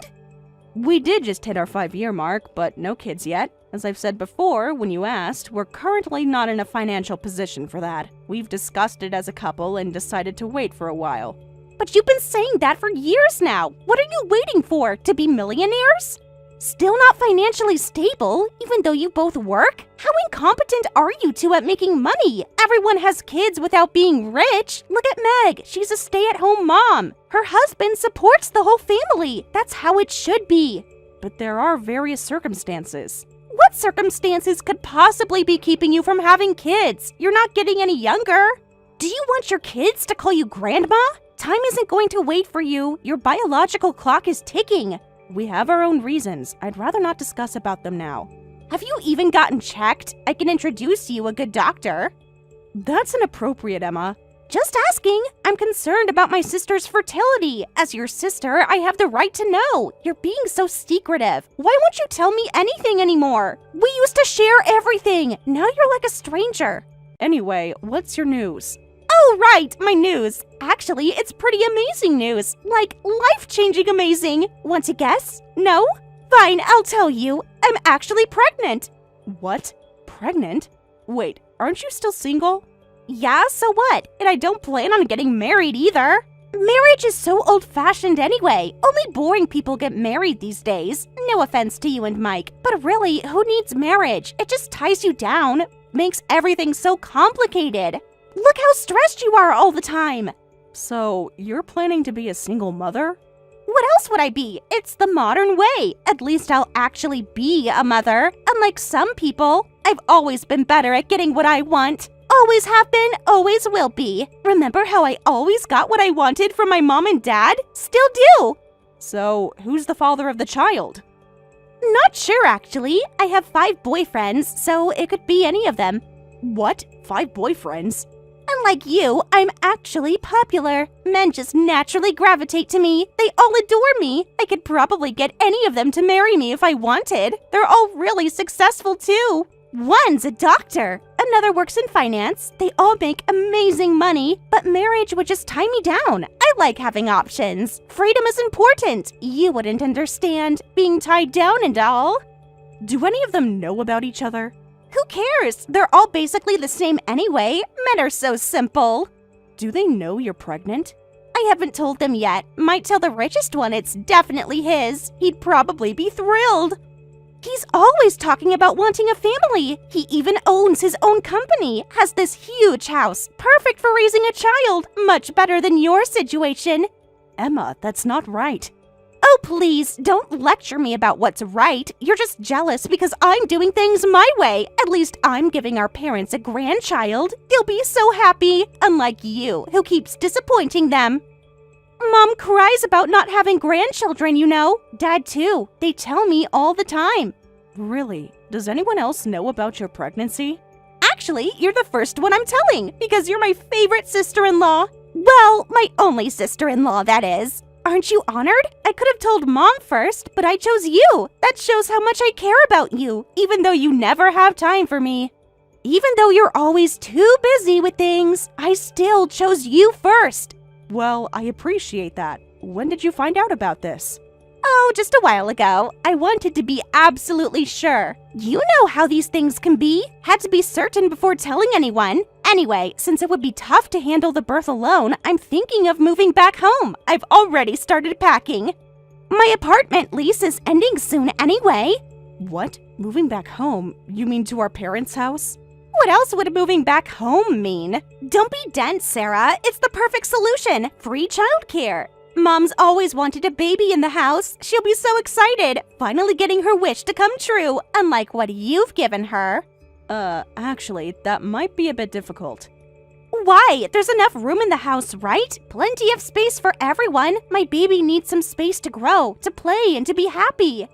Speaker 2: We did just hit our 5-year mark, but no kids yet. As I've said before, when you asked, we're currently not in a financial position for that. We've discussed it as a couple and decided to wait for a while.
Speaker 1: But you've been saying that for years now. What are you waiting for? To be millionaires? Still not financially stable, even though you both work? How incompetent are you two at making money? Everyone has kids without being rich. Look at Meg. She's a stay-at-home mom. Her husband supports the whole family. That's how it should be.
Speaker 2: But there are various circumstances.
Speaker 1: What circumstances could possibly be keeping you from having kids? You're not getting any younger. Do you want your kids to call you grandma? Time isn't going to wait for you. Your biological clock is ticking.
Speaker 2: We have our own reasons. I'd rather not discuss about them now.
Speaker 1: Have you even gotten checked? I can introduce you a good doctor.
Speaker 2: That's inappropriate, Emma.
Speaker 1: Just asking. I'm concerned about my sister's fertility. As your sister, I have the right to know. You're being so secretive. Why won't you tell me anything anymore? We used to share everything. Now you're like a stranger.
Speaker 2: Anyway, what's your news?
Speaker 1: Oh, right, my news. Actually, it's pretty amazing news. Like, life-changing amazing. Want to guess? No? Fine, I'll tell you. I'm actually pregnant.
Speaker 2: What? Pregnant? Wait, aren't you still single?
Speaker 1: Yeah, so what? And I don't plan on getting married either. Marriage is so old-fashioned anyway. Only boring people get married these days. No offense to you and Mike, but really, who needs marriage? It just ties you down. Makes everything so complicated. Look how stressed you are all the time.
Speaker 2: So, you're planning to be a single mother?
Speaker 1: What else would I be? It's the modern way. At least I'll actually be a mother. Unlike some people, I've always been better at getting what I want. Always have been, always will be. Remember how I always got what I wanted from my mom and dad? Still do.
Speaker 2: So, who's the father of the child?
Speaker 1: Not sure, actually. I have 5 boyfriends, so it could be any of them.
Speaker 2: What? 5 boyfriends?
Speaker 1: Unlike you, I'm actually popular. Men just naturally gravitate to me. They all adore me. I could probably get any of them to marry me if I wanted. They're all really successful, too. One's a doctor. Another works in finance. They all make amazing money, but marriage would just tie me down. I like having options. Freedom is important. You wouldn't understand being tied down and all.
Speaker 2: Do any of them know about each other?
Speaker 1: Who cares? They're all basically the same anyway. Men are so simple.
Speaker 2: Do they know you're pregnant?
Speaker 1: I haven't told them yet. Might tell the richest one it's definitely his. He'd probably be thrilled. He's always talking about wanting a family. He even owns his own company, has this huge house, perfect for raising a child, much better than your situation.
Speaker 2: Emma, that's not right.
Speaker 1: Oh, please, don't lecture me about what's right. You're just jealous because I'm doing things my way. At least I'm giving our parents a grandchild. They'll be so happy, unlike you, who keeps disappointing them. Mom cries about not having grandchildren, you know. Dad, too. They tell me all the time.
Speaker 2: Really? Does anyone else know about your pregnancy?
Speaker 1: Actually, you're the first one I'm telling, because you're my favorite sister-in-law. Well, my only sister-in-law, that is. Aren't you honored? I could have told Mom first, but I chose you. That shows how much I care about you, even though you never have time for me. Even though you're always too busy with things, I still chose you first.
Speaker 2: Well, I appreciate that. When did you find out about this?
Speaker 1: Oh, just a while ago. I wanted to be absolutely sure. You know how these things can be. Had to be certain before telling anyone. Anyway, since it would be tough to handle the birth alone, I'm thinking of moving back home. I've already started packing. My apartment lease is ending soon anyway.
Speaker 2: What? Moving back home? You mean to our parents' house?
Speaker 1: What else would moving back home mean? Don't be dense, Sarah. It's the perfect solution. Free childcare. Mom's always wanted a baby in the house. She'll be so excited, finally getting her wish to come true, unlike what you've given her.
Speaker 2: Actually, that might be a bit difficult.
Speaker 1: Why? There's enough room in the house, right? Plenty of space for everyone. My baby needs some space to grow, to play, and to be happy.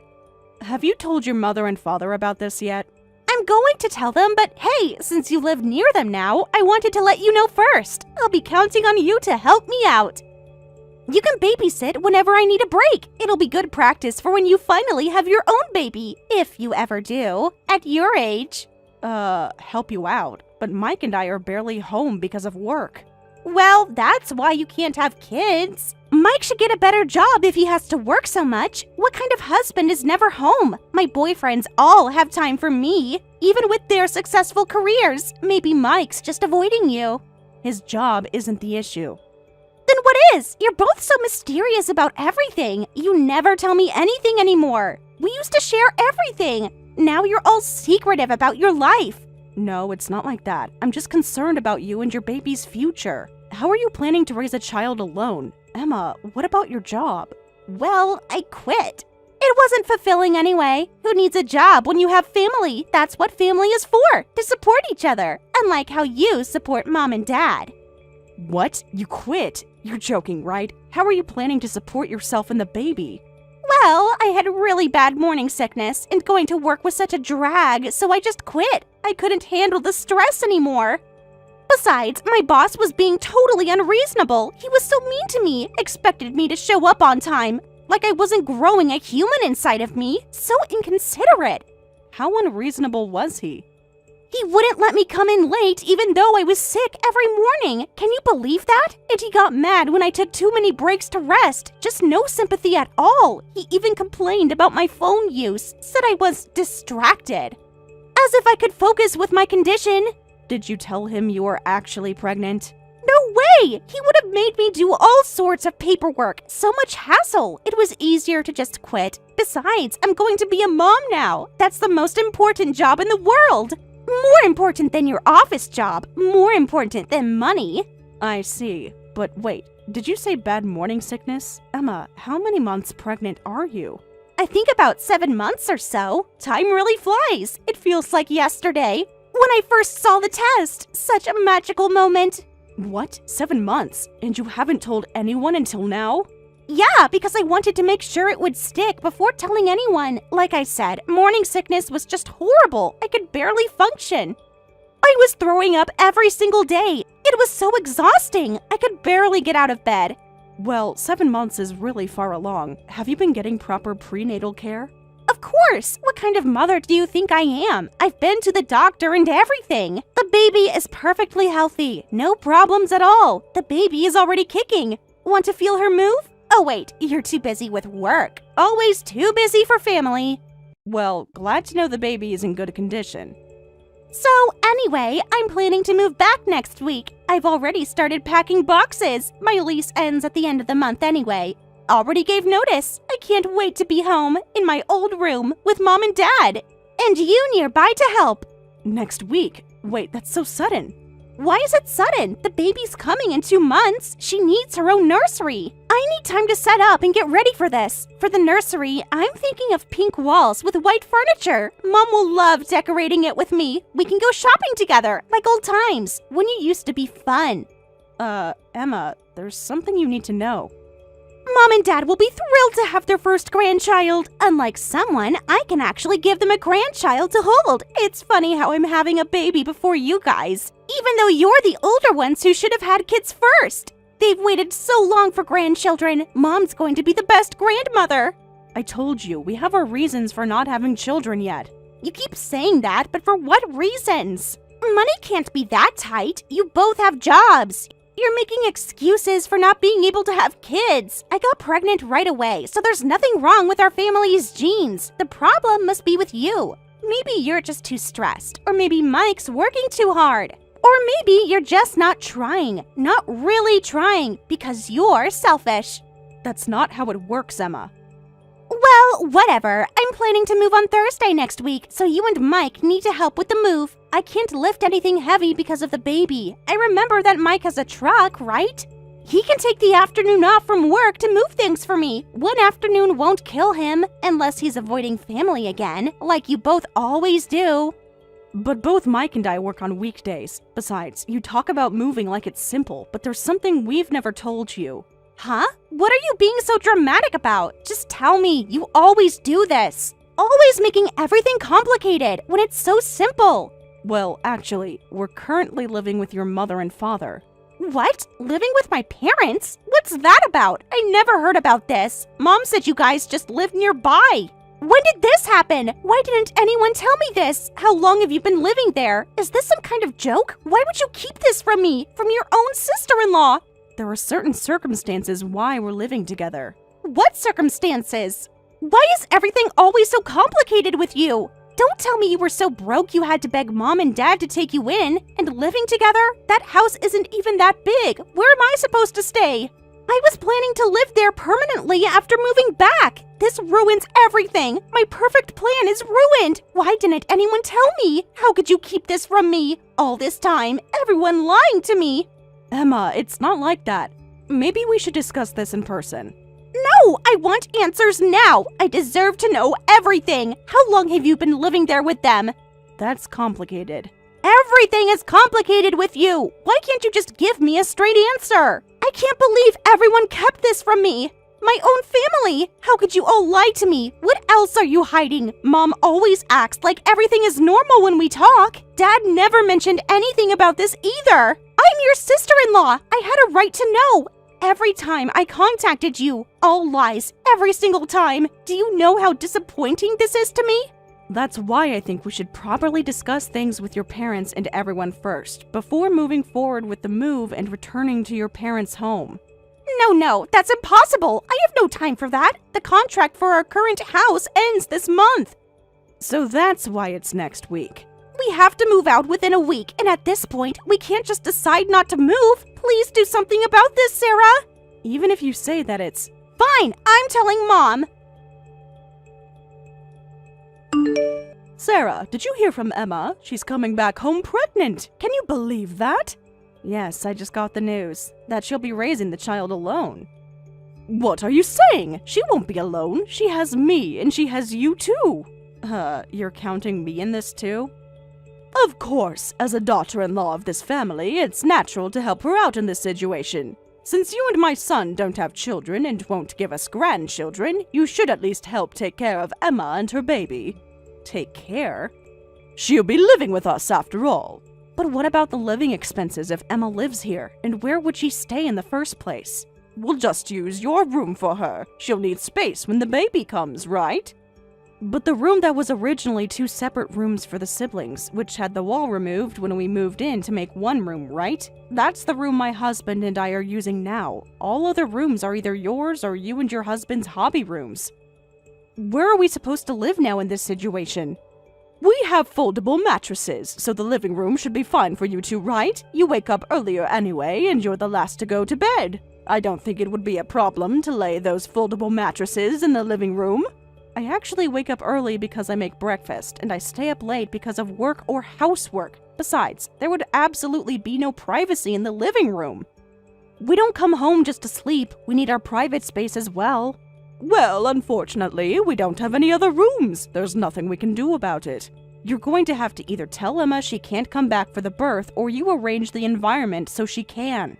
Speaker 2: Have you told your mother and father about this yet?
Speaker 1: I'm going to tell them, but hey, since you live near them now, I wanted to let you know first. I'll be counting on you to help me out. You can babysit whenever I need a break. It'll be good practice for when you finally have your own baby, if you ever do, at your age.
Speaker 2: Help you out, but Mike and I are barely home because of work.
Speaker 1: Well, that's why you can't have kids. Mike should get a better job if he has to work so much. What kind of husband is never home? My boyfriends all have time for me, even with their successful careers. Maybe Mike's just avoiding you.
Speaker 2: His job isn't the issue.
Speaker 1: Then what is? You're both so mysterious about everything. You never tell me anything anymore. We used to share everything. Now you're all secretive about your life.
Speaker 2: No, it's not like that. I'm just concerned about you and your baby's future. How are you planning to raise a child alone? Emma, what about your job?
Speaker 1: Well, I quit. It wasn't fulfilling anyway. Who needs a job when you have family? That's what family is for, to support each other, unlike how you support Mom and Dad.
Speaker 2: What? You quit? You're joking, right? How are you planning to support yourself and the baby?
Speaker 1: Well, I had really bad morning sickness, and going to work was such a drag, so I just quit. I couldn't handle the stress anymore. Besides, my boss was being totally unreasonable. He was so mean to me, expected me to show up on time, like I wasn't growing a human inside of me. So inconsiderate.
Speaker 2: How unreasonable was he?
Speaker 1: He wouldn't let me come in late even though I was sick every morning. Can you believe that? And he got mad when I took too many breaks to rest. Just no sympathy at all. He even complained about my phone use, said I was distracted. As if I could focus with my condition.
Speaker 2: Did you tell him you were actually pregnant?
Speaker 1: No way! He would have made me do all sorts of paperwork. So much hassle. It was easier to just quit. Besides, I'm going to be a mom now. That's the most important job in the world. More important than your office job. More important than money.
Speaker 2: I see. But wait, did you say bad morning sickness? Emma, how many months pregnant are you?
Speaker 1: I think about 7 months or so. Time really flies. It feels like yesterday. When I first saw the test. Such a magical moment.
Speaker 2: What? 7 months? And you haven't told anyone until now?
Speaker 1: Yeah, because I wanted to make sure it would stick before telling anyone. Like I said, morning sickness was just horrible. I could barely function. I was throwing up every single day. It was so exhausting. I could barely get out of bed.
Speaker 2: Well, 7 months is really far along. Have you been getting proper prenatal care?
Speaker 1: Of course! What kind of mother do you think I am? I've been to the doctor and everything. The baby is perfectly healthy. No problems at all. The baby is already kicking. Want to feel her move? Oh wait, you're too busy with work. Always too busy for family.
Speaker 2: Well, glad to know the baby is in good condition.
Speaker 1: So, anyway, I'm planning to move back next week. I've already started packing boxes. My lease ends at the end of the month anyway. Already gave notice. I can't wait to be home, in my old room, with Mom and Dad. And you nearby to help.
Speaker 2: Next week? Wait, that's so sudden.
Speaker 1: Why is it sudden? The baby's coming in 2 months. She needs her own nursery. I need time to set up and get ready for this. For the nursery, I'm thinking of pink walls with white furniture. Mom will love decorating it with me. We can go shopping together, like old times, when you used to be fun.
Speaker 2: Emma, there's something you need to know.
Speaker 1: Mom and Dad will be thrilled to have their first grandchild. Unlike someone, I can actually give them a grandchild to hold. It's funny how I'm having a baby before you guys, even though you're the older ones who should have had kids first. They've waited so long for grandchildren. Mom's going to be the best grandmother.
Speaker 2: I told you, we have our reasons for not having children yet.
Speaker 1: You keep saying that, but for what reasons? Money can't be that tight. You both have jobs. You're making excuses for not being able to have kids. I got pregnant right away, so there's nothing wrong with our family's genes. The problem must be with you. Maybe you're just too stressed, or maybe Mike's working too hard. Or maybe you're just not trying, not really trying, because you're selfish.
Speaker 2: That's not how it works, Emma.
Speaker 1: Well, whatever. I'm planning to move on Thursday next week, so you and Mike need to help with the move. I can't lift anything heavy because of the baby. I remember that Mike has a truck, right? He can take the afternoon off from work to move things for me. One afternoon won't kill him, unless he's avoiding family again, like you both always do.
Speaker 2: But both Mike and I work on weekdays. Besides, you talk about moving like it's simple, but there's something we've never told you.
Speaker 1: Huh? What are you being so dramatic about? Just tell me. You always do this. Always making everything complicated when it's so simple.
Speaker 2: Well, actually, we're currently living with your mother and father.
Speaker 1: What? Living with my parents? What's that about? I never heard about this. Mom said you guys just live nearby. When did this happen? Why didn't anyone tell me this? How long have you been living there? Is this some kind of joke? Why would you keep this from me? From your own sister-in-law?
Speaker 2: There are certain circumstances why we're living together.
Speaker 1: What circumstances? Why is everything always so complicated with you? Don't tell me you were so broke you had to beg Mom and Dad to take you in. And living together? That house isn't even that big. Where am I supposed to stay? I was planning to live there permanently after moving back. This ruins everything. My perfect plan is ruined. Why didn't anyone tell me? How could you keep this from me? All this time, everyone lying to me.
Speaker 2: Emma, it's not like that. Maybe we should discuss this in person.
Speaker 1: No, I want answers now. I deserve to know everything. How long have you been living there with them?
Speaker 2: That's complicated.
Speaker 1: Everything is complicated with you. Why can't you just give me a straight answer? I can't believe everyone kept this from me. My own family. How could you all lie to me? What else are you hiding? Mom always acts like everything is normal when we talk. Dad never mentioned anything about this either. I'm your sister-in-law. I had a right to know. Every time I contacted you, all lies, every single time. Do you know how disappointing this is to me?
Speaker 2: That's why I think we should properly discuss things with your parents and everyone first, before moving forward with the move and returning to your parents' home.
Speaker 1: No, that's impossible. I have no time for that. The contract for our current house ends this month.
Speaker 2: So that's why it's next week.
Speaker 1: We have to move out within a week, and at this point, we can't just decide not to move. Please do something about this, Sarah.
Speaker 2: Even if you say that it's...
Speaker 1: Fine, I'm telling Mom.
Speaker 2: Sarah, did you hear from Emma? She's coming back home pregnant. Can you believe that? Yes, I just got the news. That she'll be raising the child alone. What are you saying? She won't be alone. She has me, and she has you too. You're counting me in this too? Of course, as a daughter-in-law of this family, it's natural to help her out in this situation. Since you and my son don't have children and won't give us grandchildren, you should at least help take care of Emma and her baby. Take care? She'll be living with us after all. But what about the living expenses if Emma lives here? And where would she stay in the first place? We'll just use your room for her. She'll need space when the baby comes, right? But the room that was originally 2 separate rooms for the siblings, which had the wall removed when we moved in to make one room, right? That's the room my husband and I are using now. All other rooms are either yours or you and your husband's hobby rooms. Where are we supposed to live now in this situation? We have foldable mattresses, so the living room should be fine for you two, right? You wake up earlier anyway, and you're the last to go to bed. I don't think it would be a problem to lay those foldable mattresses in the living room. I actually wake up early because I make breakfast, and I stay up late because of work or housework. Besides, there would absolutely be no privacy in the living room.
Speaker 1: We don't come home just to sleep. We need our private space as well.
Speaker 2: Well, unfortunately, we don't have any other rooms. There's nothing we can do about it.
Speaker 1: You're going to have to either tell Emma she can't come back for the birth, or you arrange the environment so she can.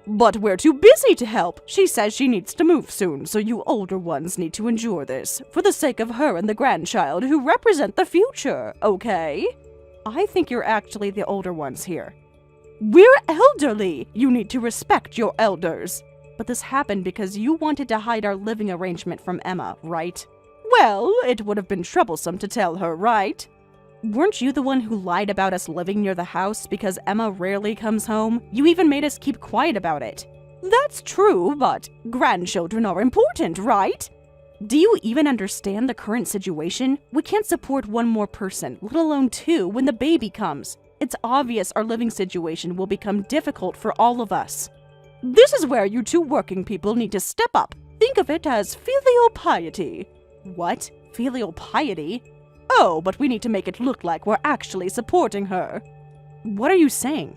Speaker 2: But we're too busy to help. She says she needs to move soon, so you older ones need to endure this, for the sake of her and the grandchild who represent the future, okay?
Speaker 1: I think you're actually the older ones here.
Speaker 2: We're elderly. You need to respect your elders.
Speaker 1: But this happened because you wanted to hide our living arrangement from Emma, right?
Speaker 2: Well, it would have been troublesome to tell her, right?
Speaker 1: Weren't you the one who lied about us living near the house because Emma rarely comes home? You even made us keep quiet about it.
Speaker 2: That's true, but grandchildren are important, right?
Speaker 1: Do you even understand the current situation? We can't support one more person, let alone two, when the baby comes. It's obvious our living situation will become difficult for all of us.
Speaker 2: This is where you two working people need to step up. Think of it as filial piety.
Speaker 1: What? Filial piety?
Speaker 2: Oh, but we need to make it look like we're actually supporting her.
Speaker 1: What are you saying?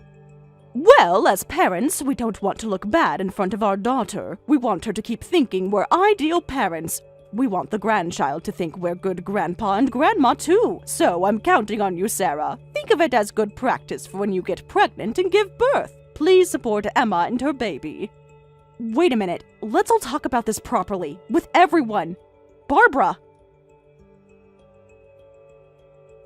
Speaker 2: Well, as parents, we don't want to look bad in front of our daughter. We want her to keep thinking we're ideal parents. We want the grandchild to think we're good grandpa and grandma too. So I'm counting on you, Sarah. Think of it as good practice for when you get pregnant and give birth. Please support Emma and her baby.
Speaker 1: Wait a minute. Let's all talk about this properly, with everyone. Barbara!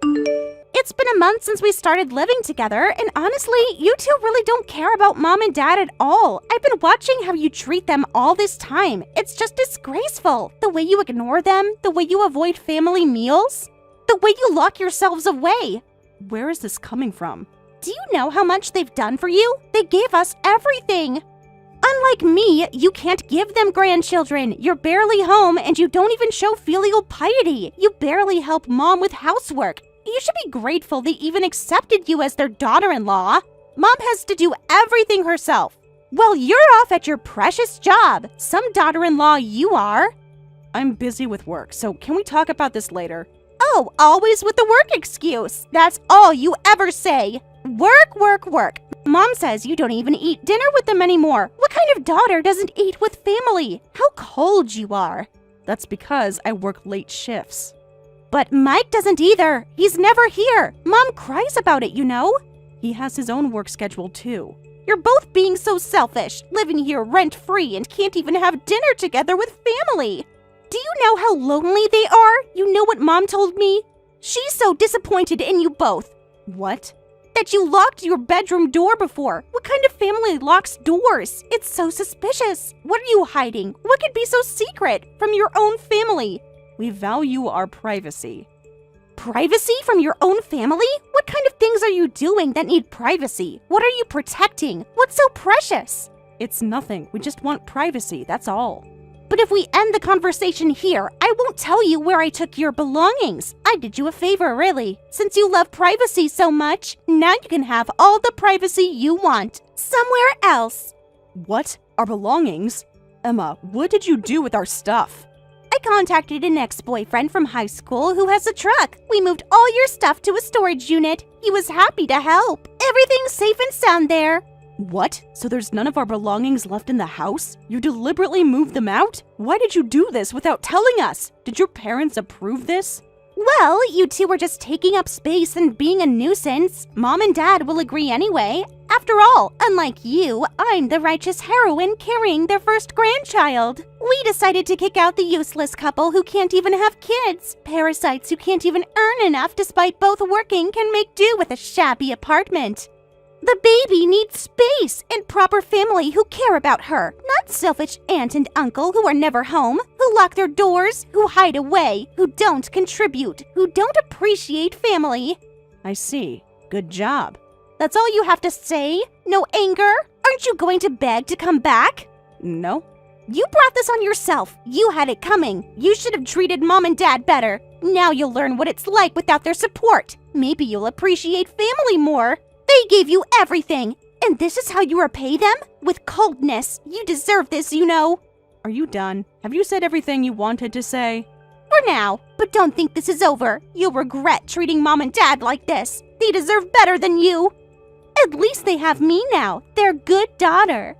Speaker 1: It's been a month since we started living together, and honestly, you two really don't care about Mom and Dad at all. I've been watching how you treat them all this time. It's just disgraceful. The way you ignore them, the way you avoid family meals, the way you lock yourselves away.
Speaker 2: Where is this coming from?
Speaker 1: Do you know how much they've done for you? They gave us everything. Unlike me, you can't give them grandchildren. You're barely home, and you don't even show filial piety. You barely help Mom with housework. You should be grateful they even accepted you as their daughter-in-law. Mom has to do everything herself. Well, you're off at your precious job. Some daughter-in-law you are.
Speaker 2: I'm busy with work, so can we talk about this later?
Speaker 1: Oh, always with the work excuse. That's all you ever say. Work, work, work. Mom says you don't even eat dinner with them anymore. What kind of daughter doesn't eat with family? How cold you are.
Speaker 2: That's because I work late shifts.
Speaker 1: But Mike doesn't either. He's never here. Mom cries about it, you know?
Speaker 2: He has his own work schedule too.
Speaker 1: You're both being so selfish, living here rent-free and can't even have dinner together with family. Do you know how lonely they are? You know what Mom told me? She's so disappointed in you both.
Speaker 2: What?
Speaker 1: That you locked your bedroom door before. What kind of family locks doors? It's so suspicious. What are you hiding? What could be so secret from your own family?
Speaker 2: We value our privacy.
Speaker 1: Privacy from your own family? What kind of things are you doing that need privacy? What are you protecting? What's so precious?
Speaker 2: It's nothing. We just want privacy, that's all.
Speaker 1: But if we end the conversation here, I won't tell you where I took your belongings. I did you a favor, really. Since you love privacy so much, now you can have all the privacy you want. Somewhere else.
Speaker 2: What? Our belongings? Emma, what did you do with our stuff?
Speaker 1: I contacted an ex-boyfriend from high school who has a truck. We moved all your stuff to a storage unit. He was happy to help. Everything's safe and sound there.
Speaker 2: What? So there's none of our belongings left in the house? You deliberately moved them out? Why did you do this without telling us? Did your parents approve this?
Speaker 1: Well, you two were just taking up space and being a nuisance. Mom and Dad will agree anyway. After all, unlike you, I'm the righteous heroine carrying their first grandchild. We decided to kick out the useless couple who can't even have kids. Parasites who can't even earn enough despite both working can make do with a shabby apartment. The baby needs space and proper family who care about her, not selfish aunt and uncle who are never home, who lock their doors, who hide away, who don't contribute, who don't appreciate family.
Speaker 2: I see. Good job.
Speaker 1: That's all you have to say? No anger? Aren't you going to beg to come back?
Speaker 2: No.
Speaker 1: You brought this on yourself. You had it coming. You should have treated Mom and Dad better. Now you'll learn what it's like without their support. Maybe you'll appreciate family more. They gave you everything. And this is how you repay them? With coldness. You deserve this, you know.
Speaker 2: Are you done? Have you said everything you wanted to say?
Speaker 1: For now. But don't think this is over. You'll regret treating Mom and Dad like this. They deserve better than you. At least they have me now. Their good daughter.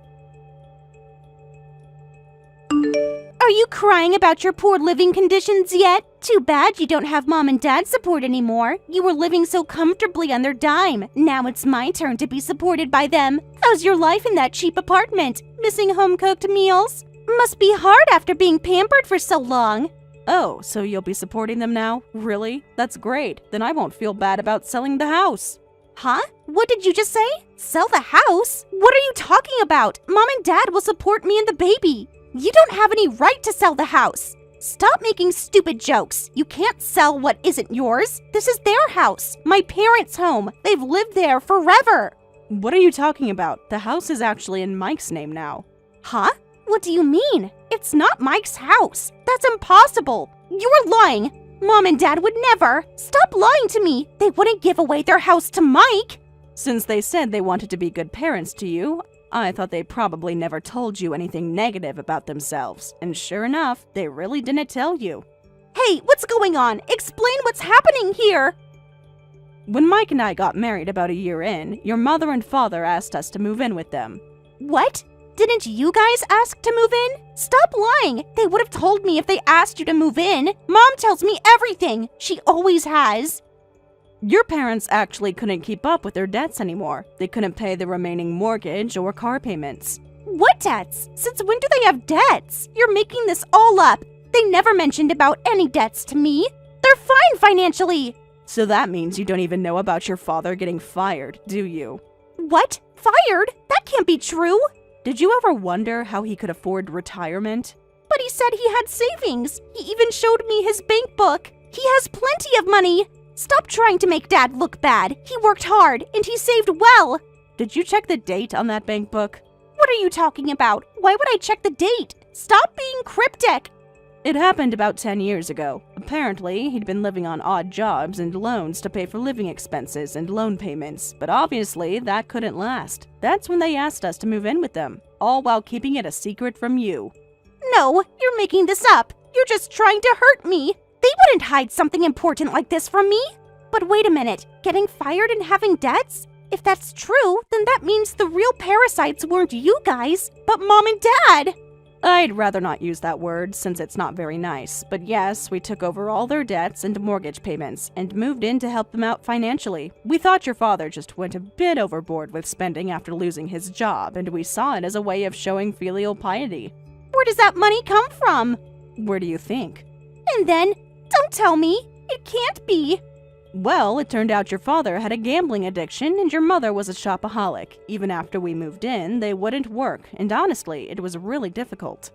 Speaker 1: Are you crying about your poor living conditions yet? Too bad you don't have Mom and Dad support anymore. You were living so comfortably on their dime. Now it's my turn to be supported by them. How's your life in that cheap apartment? Missing home-cooked meals? Must be hard after being pampered for so long.
Speaker 2: Oh, so you'll be supporting them now? Really? That's great. Then I won't feel bad about selling the house.
Speaker 1: Huh? What did you just say? Sell the house? What are you talking about? Mom and Dad will support me and the baby. You don't have any right to sell the house. Stop making stupid jokes. You can't sell what isn't yours. This is their house, my parents' home. They've lived there forever.
Speaker 2: What are you talking about? The house is actually in Mike's name now.
Speaker 1: Huh? What do you mean? It's not Mike's house. That's impossible. You're lying. Mom and Dad would never. Stop lying to me. They wouldn't give away their house to Mike.
Speaker 2: Since they said they wanted to be good parents to you, I thought they probably never told you anything negative about themselves. And sure enough, they really didn't tell you.
Speaker 1: Hey, what's going on? Explain what's happening here.
Speaker 2: When Mike and I got married about a year in, your mother and father asked us to move in with them.
Speaker 1: What? Didn't you guys ask to move in? Stop lying. They would have told me if they asked you to move in. Mom tells me everything. She always has.
Speaker 2: Your parents actually couldn't keep up with their debts anymore. They couldn't pay the remaining mortgage or car payments.
Speaker 1: What debts? Since when do they have debts? You're making this all up. They never mentioned about any debts to me. They're fine financially.
Speaker 2: So that means you don't even know about your father getting fired, do you?
Speaker 1: What? Fired? That can't be true.
Speaker 2: Did you ever wonder how he could afford retirement?
Speaker 1: But he said he had savings. He even showed me his bank book. He has plenty of money. Stop trying to make Dad look bad. He worked hard, and he saved well.
Speaker 2: Did you check the date on that bank book?
Speaker 1: What are you talking about? Why would I check the date? Stop being cryptic.
Speaker 2: It happened about 10 years ago. Apparently, he'd been living on odd jobs and loans to pay for living expenses and loan payments, but obviously that couldn't last. That's when they asked us to move in with them, all while keeping it a secret from you.
Speaker 1: No, you're making this up. You're just trying to hurt me. They wouldn't hide something important like this from me. But wait a minute, getting fired and having debts? If that's true, then that means the real parasites weren't you guys, but Mom and Dad.
Speaker 2: I'd rather not use that word since it's not very nice, but yes, we took over all their debts and mortgage payments and moved in to help them out financially. We thought your father just went a bit overboard with spending after losing his job, and we saw it as a way of showing filial piety.
Speaker 1: Where does that money come from?
Speaker 2: Where do you think?
Speaker 1: And then, don't tell me. It can't be.
Speaker 2: Well, it turned out your father had a gambling addiction and your mother was a shopaholic. Even after we moved in, they wouldn't work, and honestly, it was really difficult.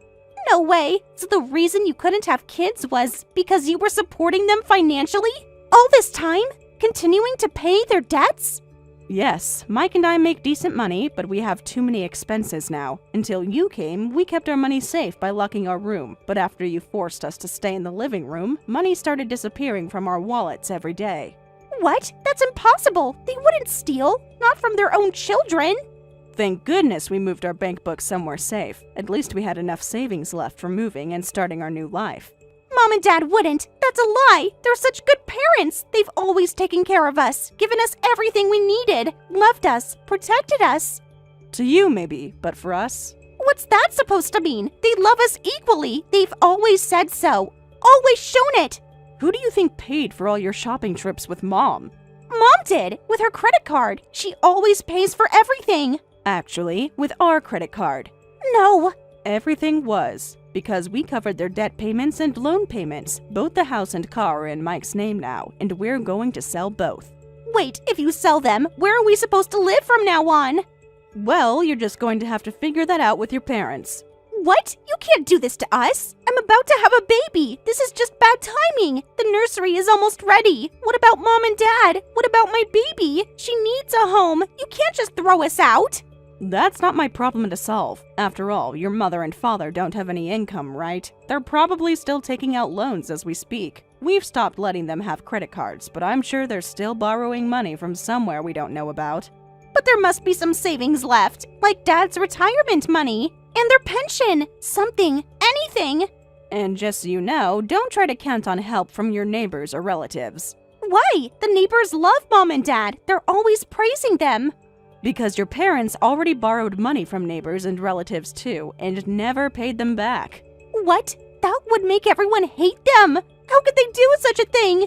Speaker 1: No way! So the reason you couldn't have kids was because you were supporting them financially? All this time? Continuing to pay their debts?
Speaker 2: Yes, Mike and I make decent money, but we have too many expenses now. Until you came, we kept our money safe by locking our room, but after you forced us to stay in the living room, money started disappearing from our wallets every day.
Speaker 1: What? That's impossible! They wouldn't steal, not from their own children!
Speaker 2: Thank goodness we moved our bank book somewhere safe. At least we had enough savings left for moving and starting our new life.
Speaker 1: Mom and Dad wouldn't. That's a lie. They're such good parents. They've always taken care of us, given us everything we needed, loved us, protected us.
Speaker 2: To you, maybe, but for us?
Speaker 1: What's that supposed to mean? They love us equally. They've always said so. Always shown it.
Speaker 2: Who do you think paid for all your shopping trips with Mom?
Speaker 1: Mom did, with her credit card. She always pays for everything.
Speaker 2: Actually, with our credit card.
Speaker 1: No.
Speaker 2: Everything was. Because we covered their debt payments and loan payments. Both the house and car are in Mike's name now, and we're going to sell both.
Speaker 1: Wait, if you sell them, where are we supposed to live from now on?
Speaker 2: Well, you're just going to have to figure that out with your parents.
Speaker 1: What? You can't do this to us. I'm about to have a baby. This is just bad timing. The nursery is almost ready. What about Mom and Dad? What about my baby? She needs a home. You can't just throw us out.
Speaker 2: That's not my problem to solve. After all, your mother and father don't have any income, right? They're probably still taking out loans as we speak. We've stopped letting them have credit cards, but I'm sure they're still borrowing money from somewhere we don't know about.
Speaker 1: But there must be some savings left, like Dad's retirement money and their pension. Something, anything.
Speaker 2: And just so you know, don't try to count on help from your neighbors or relatives.
Speaker 1: Why? The neighbors love Mom and Dad. They're always praising them.
Speaker 2: Because your parents already borrowed money from neighbors and relatives too, and never paid them back.
Speaker 1: What? That would make everyone hate them. How could they do such a thing?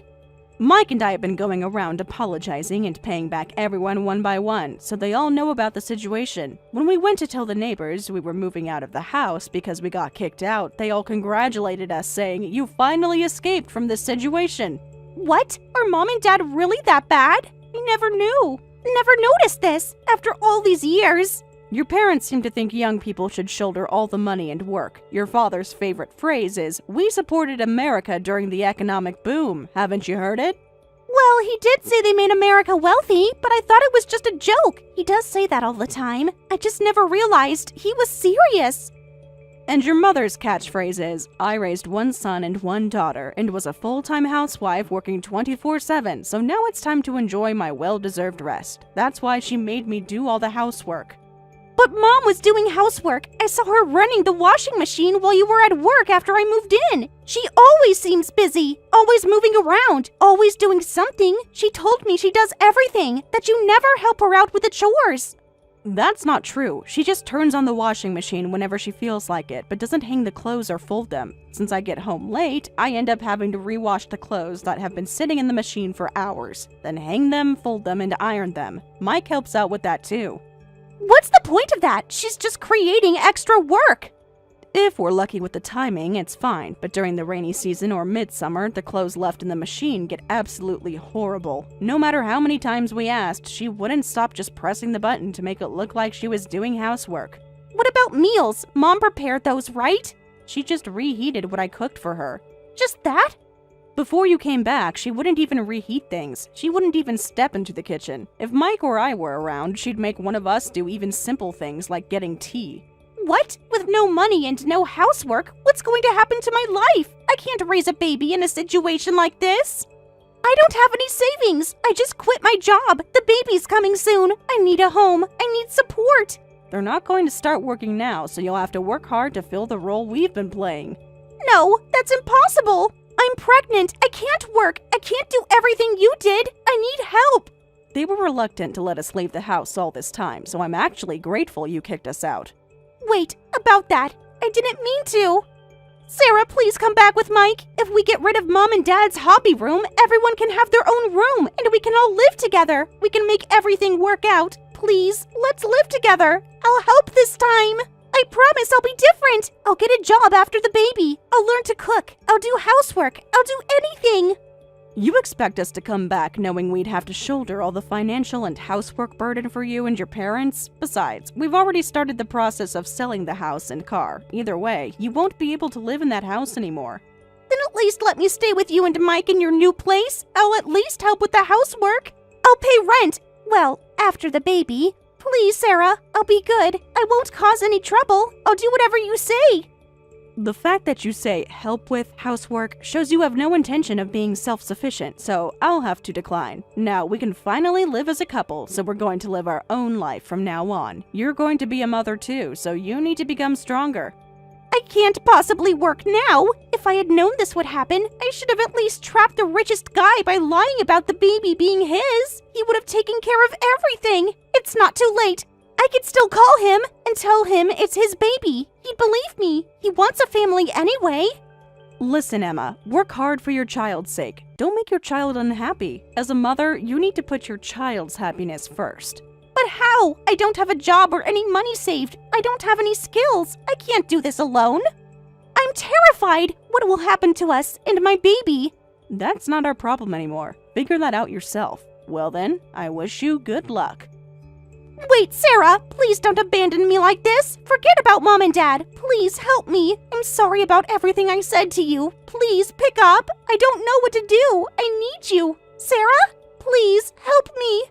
Speaker 2: Mike and I have been going around apologizing and paying back everyone one by one, so they all know about the situation. When we went to tell the neighbors we were moving out of the house because we got kicked out, they all congratulated us, saying, "You finally escaped from this situation."
Speaker 1: What? Are Mom and Dad really that bad? I never knew. Never noticed this after all these years.
Speaker 2: Your parents seem to think young people should shoulder all the money and work. Your father's favorite phrase is, "We supported America during the economic boom." Haven't you heard it?
Speaker 1: Well, he did say they made America wealthy, but I thought it was just a joke. He does say that all the time. I just never realized he was serious.
Speaker 2: And your mother's catchphrase is, "I raised one son and one daughter and was a full-time housewife working 24/7, so now it's time to enjoy my well-deserved rest." That's why she made me do all the housework.
Speaker 1: But Mom was doing housework. I saw her running the washing machine while you were at work after I moved in. She always seems busy, always moving around, always doing something. She told me she does everything, that you never help her out with the chores.
Speaker 2: That's not true. She just turns on the washing machine whenever she feels like it, but doesn't hang the clothes or fold them. Since I get home late, I end up having to rewash the clothes that have been sitting in the machine for hours, then hang them, fold them, and iron them. Mike helps out with that too.
Speaker 1: What's the point of that? She's just creating extra work.
Speaker 2: If we're lucky with the timing, it's fine, but during the rainy season or midsummer, the clothes left in the machine get absolutely horrible. No matter how many times we asked, she wouldn't stop just pressing the button to make it look like she was doing housework.
Speaker 1: What about meals? Mom prepared those, right?
Speaker 2: She just reheated what I cooked for her.
Speaker 1: Just that?
Speaker 2: Before you came back, she wouldn't even reheat things. She wouldn't even step into the kitchen. If Mike or I were around, she'd make one of us do even simple things like getting tea.
Speaker 1: What? With no money and no housework, what's going to happen to my life? I can't raise a baby in a situation like this. I don't have any savings. I just quit my job. The baby's coming soon. I need a home. I need support.
Speaker 2: They're not going to start working now, so you'll have to work hard to fill the role we've been playing.
Speaker 1: No, that's impossible. I'm pregnant. I can't work. I can't do everything you did. I need help.
Speaker 2: They were reluctant to let us leave the house all this time, so I'm actually grateful you kicked us out.
Speaker 1: Wait, about that. I didn't mean to. Sarah, please come back with Mike. If we get rid of Mom and Dad's hobby room, everyone can have their own room, and we can all live together. We can make everything work out. Please, let's live together. I'll help this time. I promise I'll be different. I'll get a job after the baby. I'll learn to cook. I'll do housework. I'll do anything.
Speaker 2: You expect us to come back knowing we'd have to shoulder all the financial and housework burden for you and your parents? Besides, we've already started the process of selling the house and car. Either way, you won't be able to live in that house anymore.
Speaker 1: Then at least let me stay with you and Mike in your new place. I'll at least help with the housework. I'll pay rent. Well, after the baby. Please, Sarah, I'll be good. I won't cause any trouble. I'll do whatever you say.
Speaker 2: The fact that you say help with housework shows you have no intention of being self-sufficient, so I'll have to decline. Now, we can finally live as a couple, so we're going to live our own life from now on. You're going to be a mother too, so you need to become stronger.
Speaker 1: I can't possibly work now. If I had known this would happen, I should have at least trapped the richest guy by lying about the baby being his. He would have taken care of everything. It's not too late. I could still call him and tell him it's his baby. He'd believe me. He wants a family anyway.
Speaker 2: Listen, Emma, work hard for your child's sake. Don't make your child unhappy. As a mother, you need to put your child's happiness first.
Speaker 1: But how? I don't have a job or any money saved. I don't have any skills. I can't do this alone. I'm terrified. What will happen to us and my baby?
Speaker 2: That's not our problem anymore. Figure that out yourself. Well then, I wish you good luck.
Speaker 1: Wait, Sarah, please don't abandon me like this. Forget about Mom and Dad. Please help me. I'm sorry about everything I said to you. Please pick up. I don't know what to do. I need you. Sarah, please help me.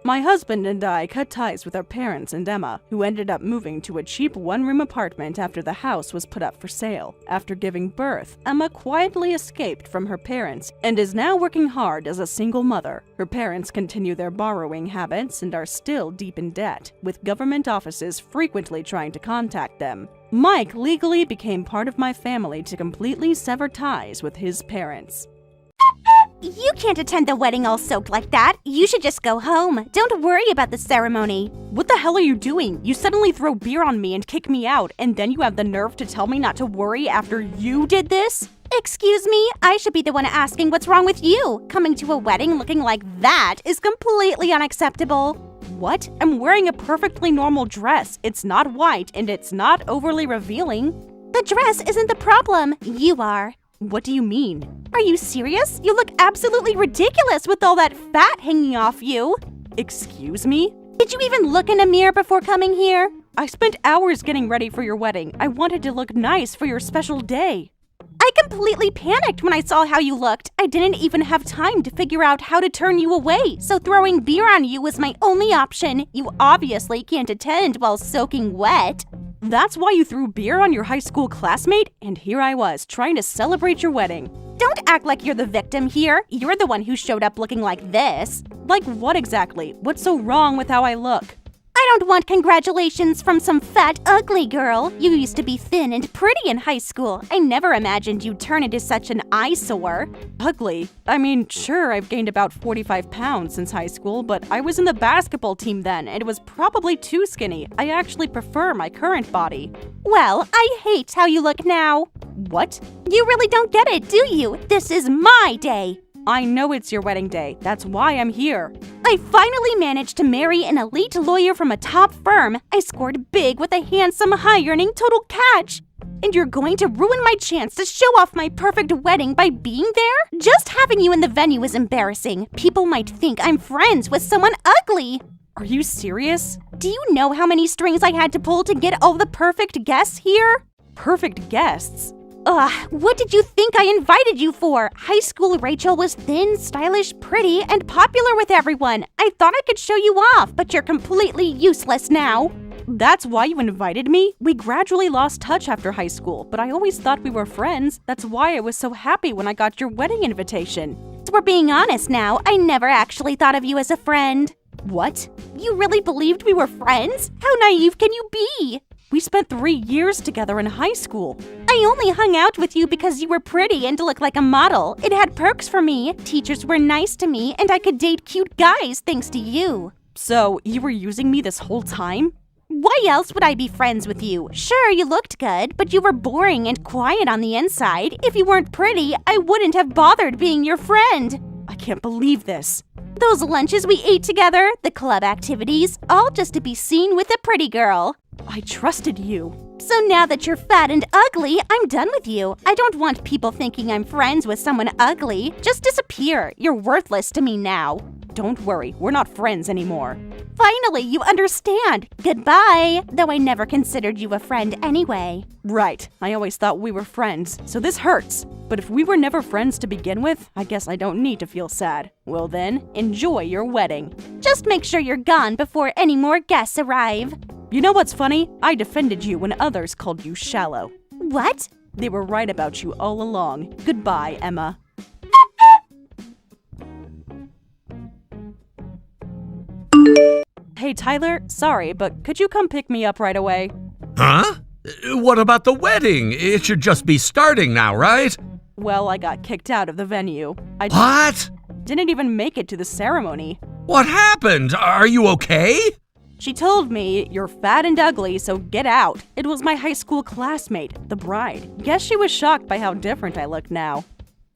Speaker 2: My husband and I cut ties with our parents and Emma, who ended up moving to a cheap one-room apartment after the house was put up for sale. After giving birth, Emma quietly escaped from her parents and is now working hard as a single mother. Her parents continue their borrowing habits and are still deep in debt, with government offices frequently trying to contact them. Mike legally became part of my family to completely sever ties with his parents.
Speaker 1: You can't attend the wedding all soaked like that. You should just go home. Don't worry about the ceremony.
Speaker 2: What the hell are you doing? You suddenly throw beer on me and kick me out, and then you have the nerve to tell me not to worry after you did this?
Speaker 1: Excuse me, I should be the one asking what's wrong with you. Coming to a wedding looking like that is completely unacceptable.
Speaker 2: What? I'm wearing a perfectly normal dress. It's not white, and it's not overly revealing.
Speaker 1: The dress isn't the problem. You are.
Speaker 2: What do you mean?
Speaker 1: Are you serious? You look absolutely ridiculous with all that fat hanging off you.
Speaker 2: Excuse me?
Speaker 1: Did you even look in a mirror before coming here?
Speaker 2: I spent hours getting ready for your wedding. I wanted to look nice for your special day.
Speaker 1: I completely panicked when I saw how you looked. I didn't even have time to figure out how to turn you away, so throwing beer on you was my only option. You obviously can't attend while soaking wet.
Speaker 2: That's why you threw beer on your high school classmate? And here I was, trying to celebrate your wedding.
Speaker 1: Don't act like you're the victim here. You're the one who showed up looking like this.
Speaker 2: Like what exactly? What's so wrong with how I look?
Speaker 1: I don't want congratulations from some fat, ugly girl. You used to be thin and pretty in high school. I never imagined you'd turn into such an eyesore.
Speaker 2: Ugly? I mean, sure, I've gained about 45 pounds since high school, but I was in the basketball team then, and it was probably too skinny. I actually prefer my current body.
Speaker 1: Well, I hate how you look now.
Speaker 2: What?
Speaker 1: You really don't get it, do you? This is my day.
Speaker 2: I know it's your wedding day. That's why I'm here.
Speaker 1: I finally managed to marry an elite lawyer from a top firm. I scored big with a handsome, high-earning total catch. And you're going to ruin my chance to show off my perfect wedding by being there? Just having you in the venue is embarrassing. People might think I'm friends with someone ugly.
Speaker 2: Are you serious?
Speaker 1: Do you know how many strings I had to pull to get all the perfect guests here?
Speaker 2: Perfect guests?
Speaker 1: Ugh, what did you think I invited you for? High school Rachel was thin, stylish, pretty, and popular with everyone. I thought I could show you off, but you're completely useless now.
Speaker 2: That's why you invited me? We gradually lost touch after high school, but I always thought we were friends. That's why I was so happy when I got your wedding invitation.
Speaker 1: So we're being honest now, I never actually thought of you as a friend.
Speaker 2: What?
Speaker 1: You really believed we were friends? How naive can you be?
Speaker 2: We spent 3 years together in high school.
Speaker 1: I only hung out with you because you were pretty and looked like a model. It had perks for me. Teachers were nice to me, and I could date cute guys thanks to you.
Speaker 2: So, you were using me this whole time?
Speaker 1: Why else would I be friends with you? Sure, you looked good, but you were boring and quiet on the inside. If you weren't pretty, I wouldn't have bothered being your friend.
Speaker 2: I can't believe this.
Speaker 1: Those lunches we ate together, the club activities, all just to be seen with a pretty girl.
Speaker 2: I trusted you.
Speaker 1: So now that you're fat and ugly, I'm done with you. I don't want people thinking I'm friends with someone ugly. Just disappear. You're worthless to me now.
Speaker 2: Don't worry, we're not friends anymore.
Speaker 1: Finally, you understand. Goodbye. Though I never considered you a friend anyway.
Speaker 2: Right. I always thought we were friends, so this hurts. But if we were never friends to begin with, I guess I don't need to feel sad. Well then, enjoy your wedding.
Speaker 1: Just make sure you're gone before any more guests arrive.
Speaker 2: You know what's funny? I defended you when others called you shallow.
Speaker 1: What?
Speaker 2: They were right about you all along. Goodbye, Emma. Hey, Tyler, sorry, but could you come pick me up right away?
Speaker 4: Huh? What about the wedding? It should just be starting now, right?
Speaker 2: Well, I got kicked out of the venue.
Speaker 4: What?
Speaker 2: Didn't even make it to the ceremony.
Speaker 4: What happened? Are you okay?
Speaker 2: She told me, "You're fat and ugly, so get out." It was my high school classmate, the bride. Guess she was shocked by how different I look now.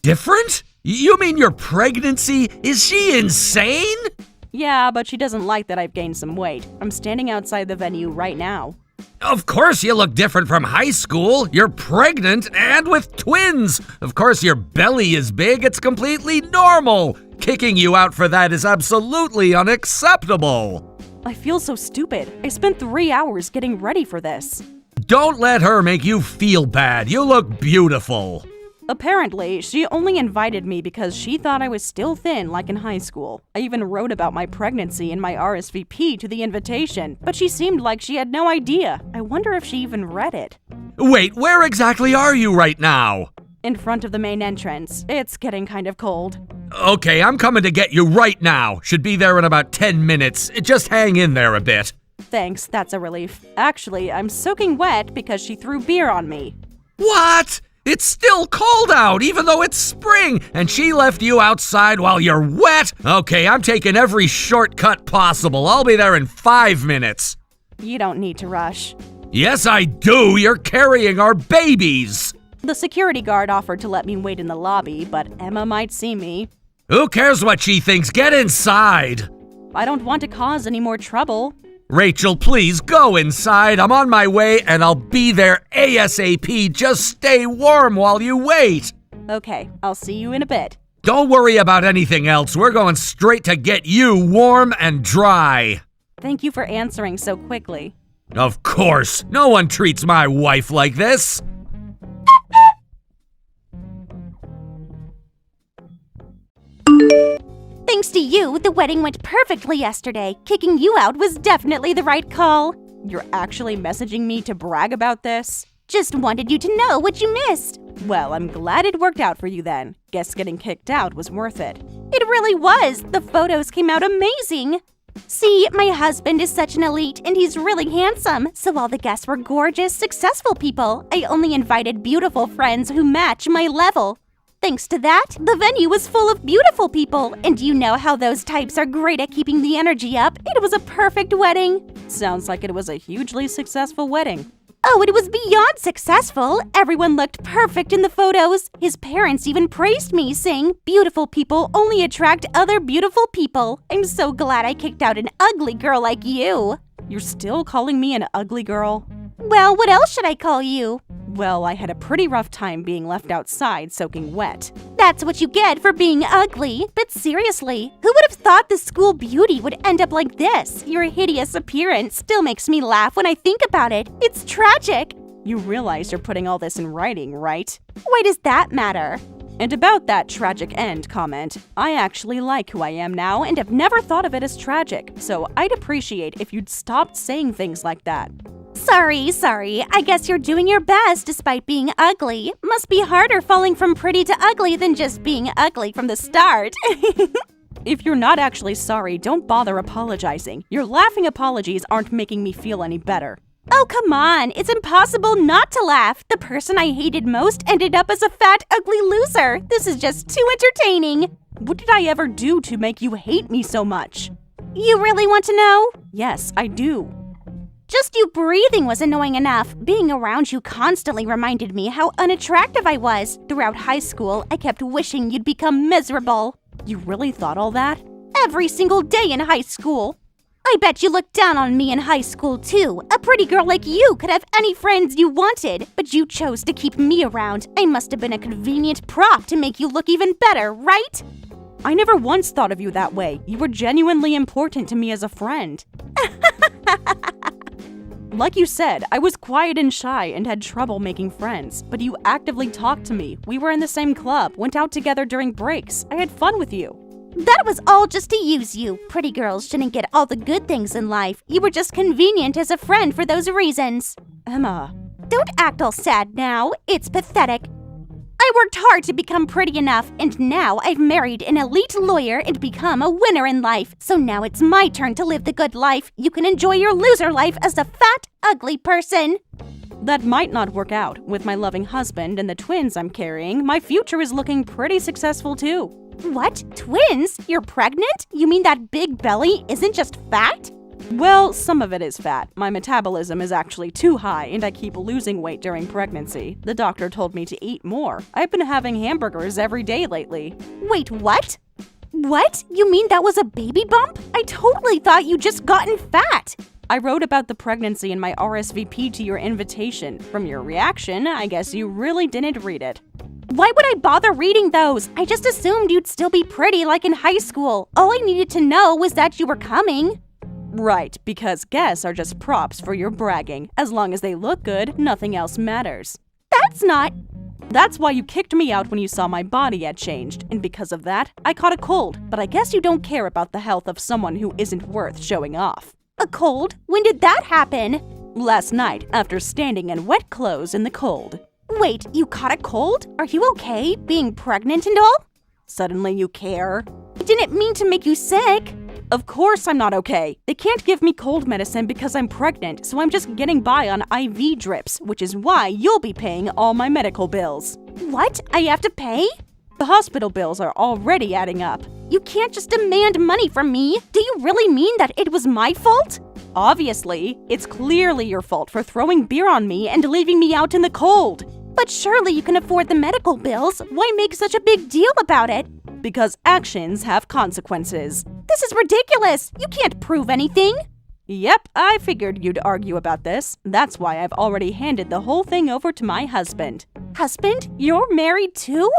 Speaker 4: Different? You mean your pregnancy? Is she insane?
Speaker 2: Yeah, but she doesn't like that I've gained some weight. I'm standing outside the venue right now.
Speaker 4: Of course you look different from high school. You're pregnant and with twins. Of course your belly is big. It's completely normal. Kicking you out for that is absolutely unacceptable.
Speaker 2: I feel so stupid. I spent 3 hours getting ready for this.
Speaker 4: Don't let her make you feel bad. You look beautiful.
Speaker 2: Apparently, she only invited me because she thought I was still thin like in high school. I even wrote about my pregnancy in my RSVP to the invitation, but she seemed like she had no idea. I wonder if she even read it.
Speaker 4: Wait, where exactly are you right now?
Speaker 2: In front of the main entrance. It's getting kind of cold.
Speaker 4: Okay, I'm coming to get you right now. Should be there in about 10 minutes. Just hang in there a bit.
Speaker 2: Thanks, that's a relief. Actually, I'm soaking wet because she threw beer on me.
Speaker 4: What? It's still cold out, even though it's spring, and she left you outside while you're wet? Okay, I'm taking every shortcut possible. I'll be there in 5 minutes.
Speaker 2: You don't need to rush.
Speaker 4: Yes, I do. You're carrying our babies.
Speaker 2: The security guard offered to let me wait in the lobby, but Emma might see me.
Speaker 4: Who cares what she thinks? Get inside.
Speaker 2: I don't want to cause any more trouble.
Speaker 4: Rachel, please go inside. I'm on my way and I'll be there ASAP. Just stay warm while you wait.
Speaker 2: Okay, I'll see you in a bit.
Speaker 4: Don't worry about anything else. We're going straight to get you warm and dry.
Speaker 2: Thank you for answering so quickly.
Speaker 4: Of course. No one treats my wife like this.
Speaker 1: Thanks to you, the wedding went perfectly yesterday. Kicking you out was definitely the right call.
Speaker 2: You're actually messaging me to brag about this?
Speaker 1: Just wanted you to know what you missed.
Speaker 2: Well, I'm glad it worked out for you then. Guess getting kicked out was worth it.
Speaker 1: It really was. The photos came out amazing. See, my husband is such an elite and he's really handsome, so all the guests were gorgeous, successful people. I only invited beautiful friends who match my level. Thanks to that, the venue was full of beautiful people, and you know how those types are great at keeping the energy up. It was a perfect wedding.
Speaker 2: Sounds like it was a hugely successful wedding.
Speaker 1: Oh, it was beyond successful. Everyone looked perfect in the photos. His parents even praised me, saying, "Beautiful people only attract other beautiful people." I'm so glad I kicked out an ugly girl like you.
Speaker 2: You're still calling me an ugly girl?
Speaker 1: Well, what else should I call you?
Speaker 2: Well, I had a pretty rough time being left outside soaking wet.
Speaker 1: That's what you get for being ugly. But seriously, who would have thought the school beauty would end up like this? Your hideous appearance still makes me laugh when I think about it. It's tragic.
Speaker 2: You realize you're putting all this in writing, right?
Speaker 1: Why does that matter?
Speaker 2: And about that tragic end comment, I actually like who I am now and have never thought of it as tragic, so I'd appreciate if you'd stopped saying things like that.
Speaker 1: Sorry. I guess you're doing your best despite being ugly. Must be harder falling from pretty to ugly than just being ugly from the start.
Speaker 2: If you're not actually sorry, don't bother apologizing. Your laughing apologies aren't making me feel any better.
Speaker 1: Oh, come on. It's impossible not to laugh. The person I hated most ended up as a fat, ugly loser. This is just too entertaining.
Speaker 2: What did I ever do to make you hate me so much?
Speaker 1: You really want to know?
Speaker 2: Yes, I do.
Speaker 1: Just you breathing was annoying enough. Being around you constantly reminded me how unattractive I was. Throughout high school, I kept wishing you'd become miserable.
Speaker 2: You really thought all that?
Speaker 1: Every single day in high school. I bet you looked down on me in high school, too. A pretty girl like you could have any friends you wanted, but you chose to keep me around. I must have been a convenient prop to make you look even better, right?
Speaker 2: I never once thought of you that way. You were genuinely important to me as a friend. Like you said, I was quiet and shy and had trouble making friends, but you actively talked to me. We were in the same club, went out together during breaks. I had fun with you.
Speaker 1: That was all just to use you. Pretty girls shouldn't get all the good things in life. You were just convenient as a friend for those reasons.
Speaker 2: Emma.
Speaker 1: Don't act all sad now. It's pathetic. I worked hard to become pretty enough, and now I've married an elite lawyer and become a winner in life. So now it's my turn to live the good life. You can enjoy your loser life as a fat, ugly person.
Speaker 2: That might not work out. With my loving husband and the twins I'm carrying, my future is looking pretty successful too.
Speaker 1: What? Twins? You're pregnant? You mean that big belly isn't just fat?
Speaker 2: Well, some of it is fat. My metabolism is actually too high and I keep losing weight during pregnancy. The doctor told me to eat more. I've been having hamburgers every day lately.
Speaker 1: Wait, what? What? You mean that was a baby bump? I totally thought you just gotten fat.
Speaker 2: I wrote about the pregnancy in my RSVP to your invitation. From your reaction, I guess you really didn't read it.
Speaker 1: Why would I bother reading those? I just assumed you'd still be pretty like in high school. All I needed to know was that you were coming.
Speaker 2: Right, because guests are just props for your bragging. As long as they look good, nothing else matters.
Speaker 1: That's not...
Speaker 2: That's why you kicked me out when you saw my body had changed, and because of that, I caught a cold. But I guess you don't care about the health of someone who isn't worth showing off.
Speaker 1: A cold? When did that happen?
Speaker 2: Last night, after standing in wet clothes in the cold.
Speaker 1: Wait, you caught a cold? Are you okay, being pregnant and all?
Speaker 2: Suddenly you care?
Speaker 1: I didn't mean to make you sick.
Speaker 2: Of course I'm not okay. They can't give me cold medicine because I'm pregnant, so I'm just getting by on IV drips, which is why you'll be paying all my medical bills.
Speaker 1: What? I have to pay?
Speaker 2: The hospital bills are already adding up.
Speaker 1: You can't just demand money from me. Do you really mean that it was my fault?
Speaker 2: Obviously, it's clearly your fault for throwing beer on me and leaving me out in the cold.
Speaker 1: But surely you can afford the medical bills. Why make such a big deal about it?
Speaker 2: Because actions have consequences.
Speaker 1: This is ridiculous. You can't prove anything.
Speaker 2: Yep, I figured you'd argue about this. That's why I've already handed the whole thing over to my husband.
Speaker 1: Husband? You're married too?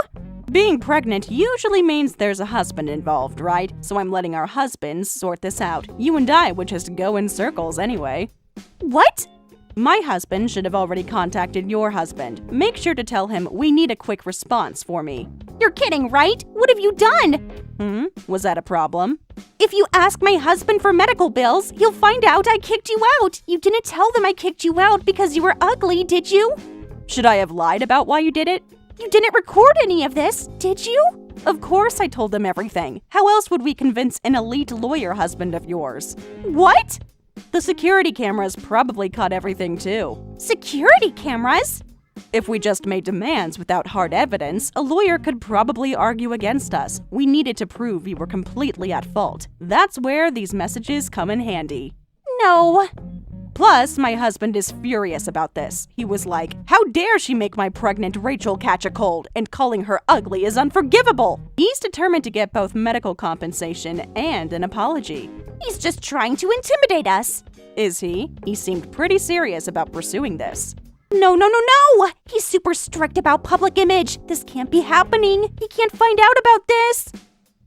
Speaker 2: Being pregnant usually means there's a husband involved, right? So I'm letting our husbands sort this out. You and I would just go in circles anyway.
Speaker 1: What?
Speaker 2: My husband should have already contacted your husband. Make sure to tell him we need a quick response for me.
Speaker 1: You're kidding, right? What have you done?
Speaker 2: Was that a problem?
Speaker 1: If you ask my husband for medical bills, he'll find out I kicked you out. You didn't tell them I kicked you out because you were ugly, did you?
Speaker 2: Should I have lied about why you did it?
Speaker 1: You didn't record any of this, did you?
Speaker 2: Of course I told them everything. How else would we convince an elite lawyer husband of yours?
Speaker 1: What?
Speaker 2: The security cameras probably caught everything too.
Speaker 1: Security cameras?
Speaker 2: If we just made demands without hard evidence, a lawyer could probably argue against us. We needed to prove you were completely at fault. That's where these messages come in handy.
Speaker 1: No.
Speaker 2: Plus, my husband is furious about this. He was like, "How dare she make my pregnant Rachel catch a cold? And calling her ugly is unforgivable." He's determined to get both medical compensation and an apology.
Speaker 1: He's just trying to intimidate us.
Speaker 2: Is he? He seemed pretty serious about pursuing this.
Speaker 1: No. He's super strict about public image. This can't be happening. He can't find out about this.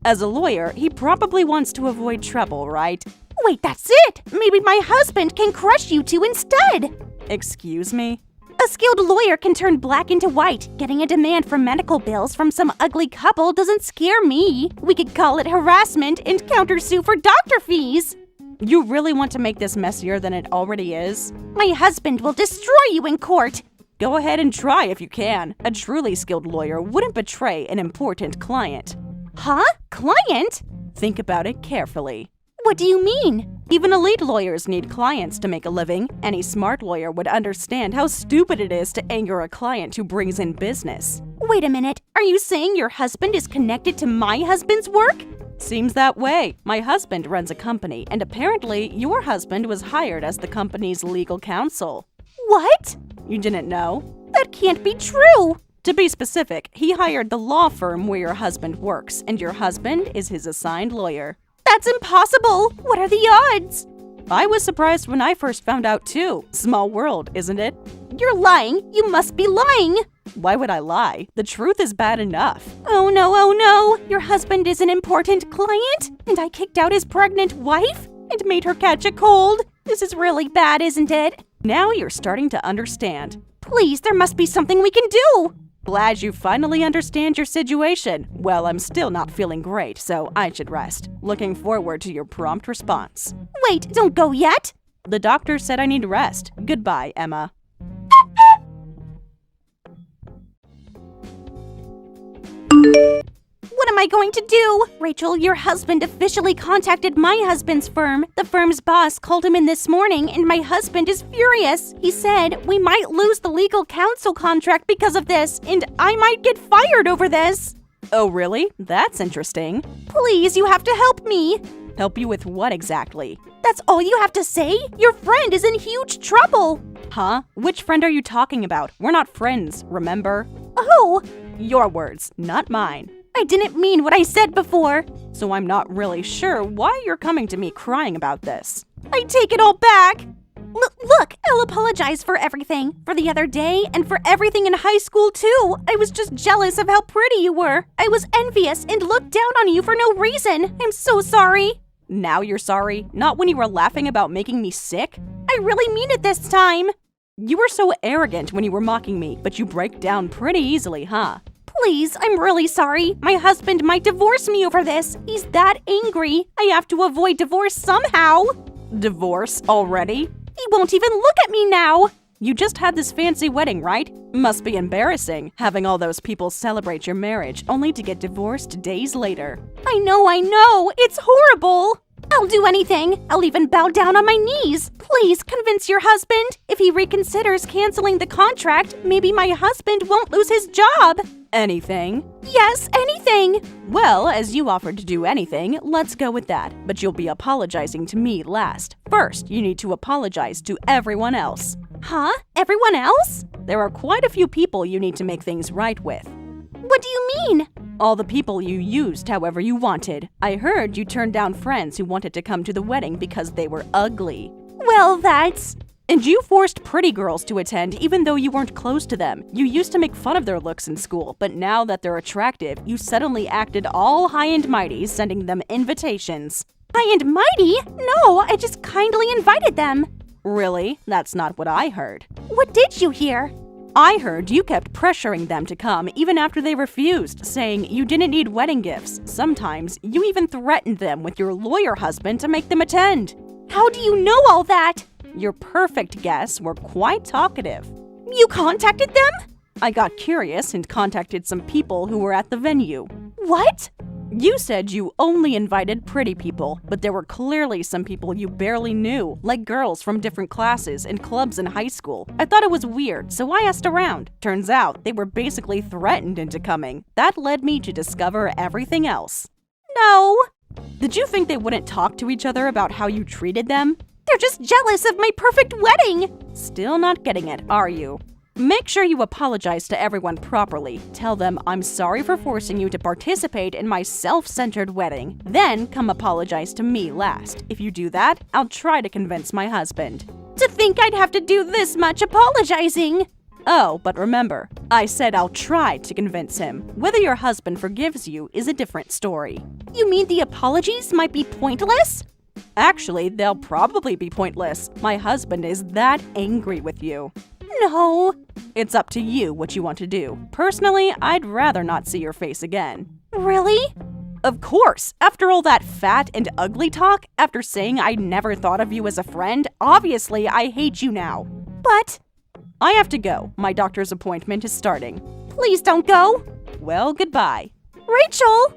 Speaker 2: As a lawyer, he probably wants to avoid trouble, right?
Speaker 1: Wait, that's it. Maybe my husband can crush you two instead.
Speaker 2: Excuse me?
Speaker 1: A skilled lawyer can turn black into white. Getting a demand for medical bills from some ugly couple doesn't scare me. We could call it harassment and countersue for doctor fees.
Speaker 2: You really want to make this messier than it already is?
Speaker 1: My husband will destroy you in court.
Speaker 2: Go ahead and try if you can. A truly skilled lawyer wouldn't betray an important client.
Speaker 1: Huh? Client?
Speaker 2: Think about it carefully.
Speaker 1: What do you mean?
Speaker 2: Even elite lawyers need clients to make a living. Any smart lawyer would understand how stupid it is to anger a client who brings in business.
Speaker 1: Wait a minute. Are you saying your husband is connected to my husband's work?
Speaker 2: Seems that way. My husband runs a company, and apparently your husband was hired as the company's legal counsel.
Speaker 1: What?
Speaker 2: You didn't know?
Speaker 1: That can't be true.
Speaker 2: To be specific, he hired the law firm where your husband works, and your husband is his assigned lawyer.
Speaker 1: That's impossible. What are the odds?
Speaker 2: I was surprised when I first found out too. Small world, isn't it?
Speaker 1: You're lying. You must be lying.
Speaker 2: Why would I lie? The truth is bad enough.
Speaker 1: Oh no. Your husband is an important client, and I kicked out his pregnant wife and made her catch a cold. This is really bad, isn't it?
Speaker 2: Now you're starting to understand.
Speaker 1: Please, there must be something we can do.
Speaker 2: Glad you finally understand your situation. Well, I'm still not feeling great, so I should rest. Looking forward to your prompt response.
Speaker 1: Wait, don't go yet.
Speaker 2: The doctor said I need rest. Goodbye, Emma.
Speaker 1: What am I going to do? Rachel, your husband officially contacted my husband's firm. The firm's boss called him in this morning, and my husband is furious. He said we might lose the legal counsel contract because of this, and I might get fired over this.
Speaker 2: Oh, really? That's interesting.
Speaker 1: Please, you have to help me.
Speaker 2: Help you with what exactly?
Speaker 1: That's all you have to say? Your friend is in huge trouble.
Speaker 2: Huh? Which friend are you talking about? We're not friends, remember?
Speaker 1: Oh!
Speaker 2: Your words, not mine.
Speaker 1: I didn't mean what I said before.
Speaker 2: So I'm not really sure why you're coming to me crying about this.
Speaker 1: I take it all back. Look, I'll apologize for everything. For the other day and for everything in high school too. I was just jealous of how pretty you were. I was envious and looked down on you for no reason. I'm so sorry.
Speaker 2: Now you're sorry? Not when you were laughing about making me sick?
Speaker 1: I really mean it this time.
Speaker 2: You were so arrogant when you were mocking me, but you break down pretty easily, huh?
Speaker 1: Please, I'm really sorry. My husband might divorce me over this. He's that angry. I have to avoid divorce somehow.
Speaker 2: Divorce already?
Speaker 1: He won't even look at me now.
Speaker 2: You just had this fancy wedding, right? Must be embarrassing, having all those people celebrate your marriage only to get divorced days later.
Speaker 1: I know. It's horrible. I'll do anything. I'll even bow down on my knees. Please convince your husband. If he reconsiders canceling the contract, maybe my husband won't lose his job.
Speaker 2: Anything?
Speaker 1: Yes, anything.
Speaker 2: Well, as you offered to do anything, let's go with that. But you'll be apologizing to me last. First, you need to apologize to everyone else.
Speaker 1: Huh? Everyone else?
Speaker 2: There are quite a few people you need to make things right with.
Speaker 1: What do you mean?
Speaker 2: All the people you used however you wanted. I heard you turned down friends who wanted to come to the wedding because they were ugly.
Speaker 1: Well, that's...
Speaker 2: And you forced pretty girls to attend even though you weren't close to them. You used to make fun of their looks in school, but now that they're attractive, you suddenly acted all high and mighty, sending them invitations.
Speaker 1: High and mighty? No, I just kindly invited them.
Speaker 2: Really? That's not what I heard.
Speaker 1: What did you hear?
Speaker 2: I heard you kept pressuring them to come even after they refused, saying you didn't need wedding gifts. Sometimes you even threatened them with your lawyer husband to make them attend.
Speaker 1: How do you know all that?
Speaker 2: Your perfect guests were quite talkative.
Speaker 1: You contacted them?
Speaker 2: I got curious and contacted some people who were at the venue.
Speaker 1: What?
Speaker 2: You said you only invited pretty people, but there were clearly some people you barely knew, like girls from different classes and clubs in high school. I thought it was weird, so I asked around. Turns out they were basically threatened into coming. That led me to discover everything else.
Speaker 1: No.
Speaker 2: Did you think they wouldn't talk to each other about how you treated them?
Speaker 1: They're just jealous of my perfect wedding.
Speaker 2: Still not getting it, are you? Make sure you apologize to everyone properly. Tell them I'm sorry for forcing you to participate in my self-centered wedding. Then come apologize to me last. If you do that, I'll try to convince my husband.
Speaker 1: To think I'd have to do this much apologizing.
Speaker 2: Oh, but remember, I said I'll try to convince him. Whether your husband forgives you is a different story.
Speaker 1: You mean the apologies might be pointless?
Speaker 2: Actually, they'll probably be pointless. My husband is that angry with you.
Speaker 1: No.
Speaker 2: It's up to you what you want to do. Personally, I'd rather not see your face again.
Speaker 1: Really?
Speaker 2: Of course! After all that fat and ugly talk, after saying I never thought of you as a friend, obviously I hate you now.
Speaker 1: But...
Speaker 2: I have to go. My doctor's appointment is starting.
Speaker 1: Please don't go.
Speaker 2: Well, goodbye.
Speaker 1: Rachel!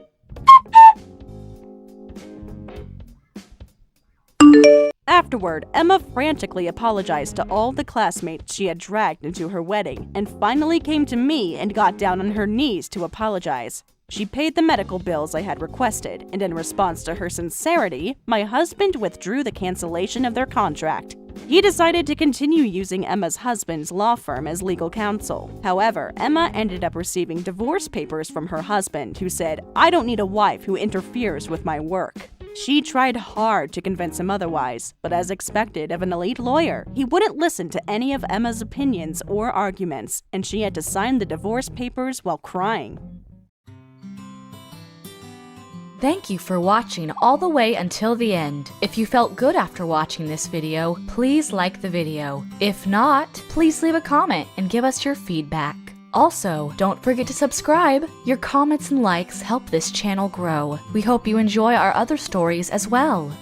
Speaker 2: Afterward, Emma frantically apologized to all the classmates she had dragged into her wedding, and finally came to me and got down on her knees to apologize. She paid the medical bills I had requested, and in response to her sincerity, my husband withdrew the cancellation of their contract. He decided to continue using Emma's husband's law firm as legal counsel. However, Emma ended up receiving divorce papers from her husband, who said, "I don't need a wife who interferes with my work." She tried hard to convince him otherwise, but as expected of an elite lawyer, he wouldn't listen to any of Emma's opinions or arguments, and she had to sign the divorce papers while crying.
Speaker 5: Thank you for watching all the way until the end. If you felt good after watching this video, please like the video. If not, please leave a comment and give us your feedback. Also, don't forget to subscribe. Your comments and likes help this channel grow. We hope you enjoy our other stories as well.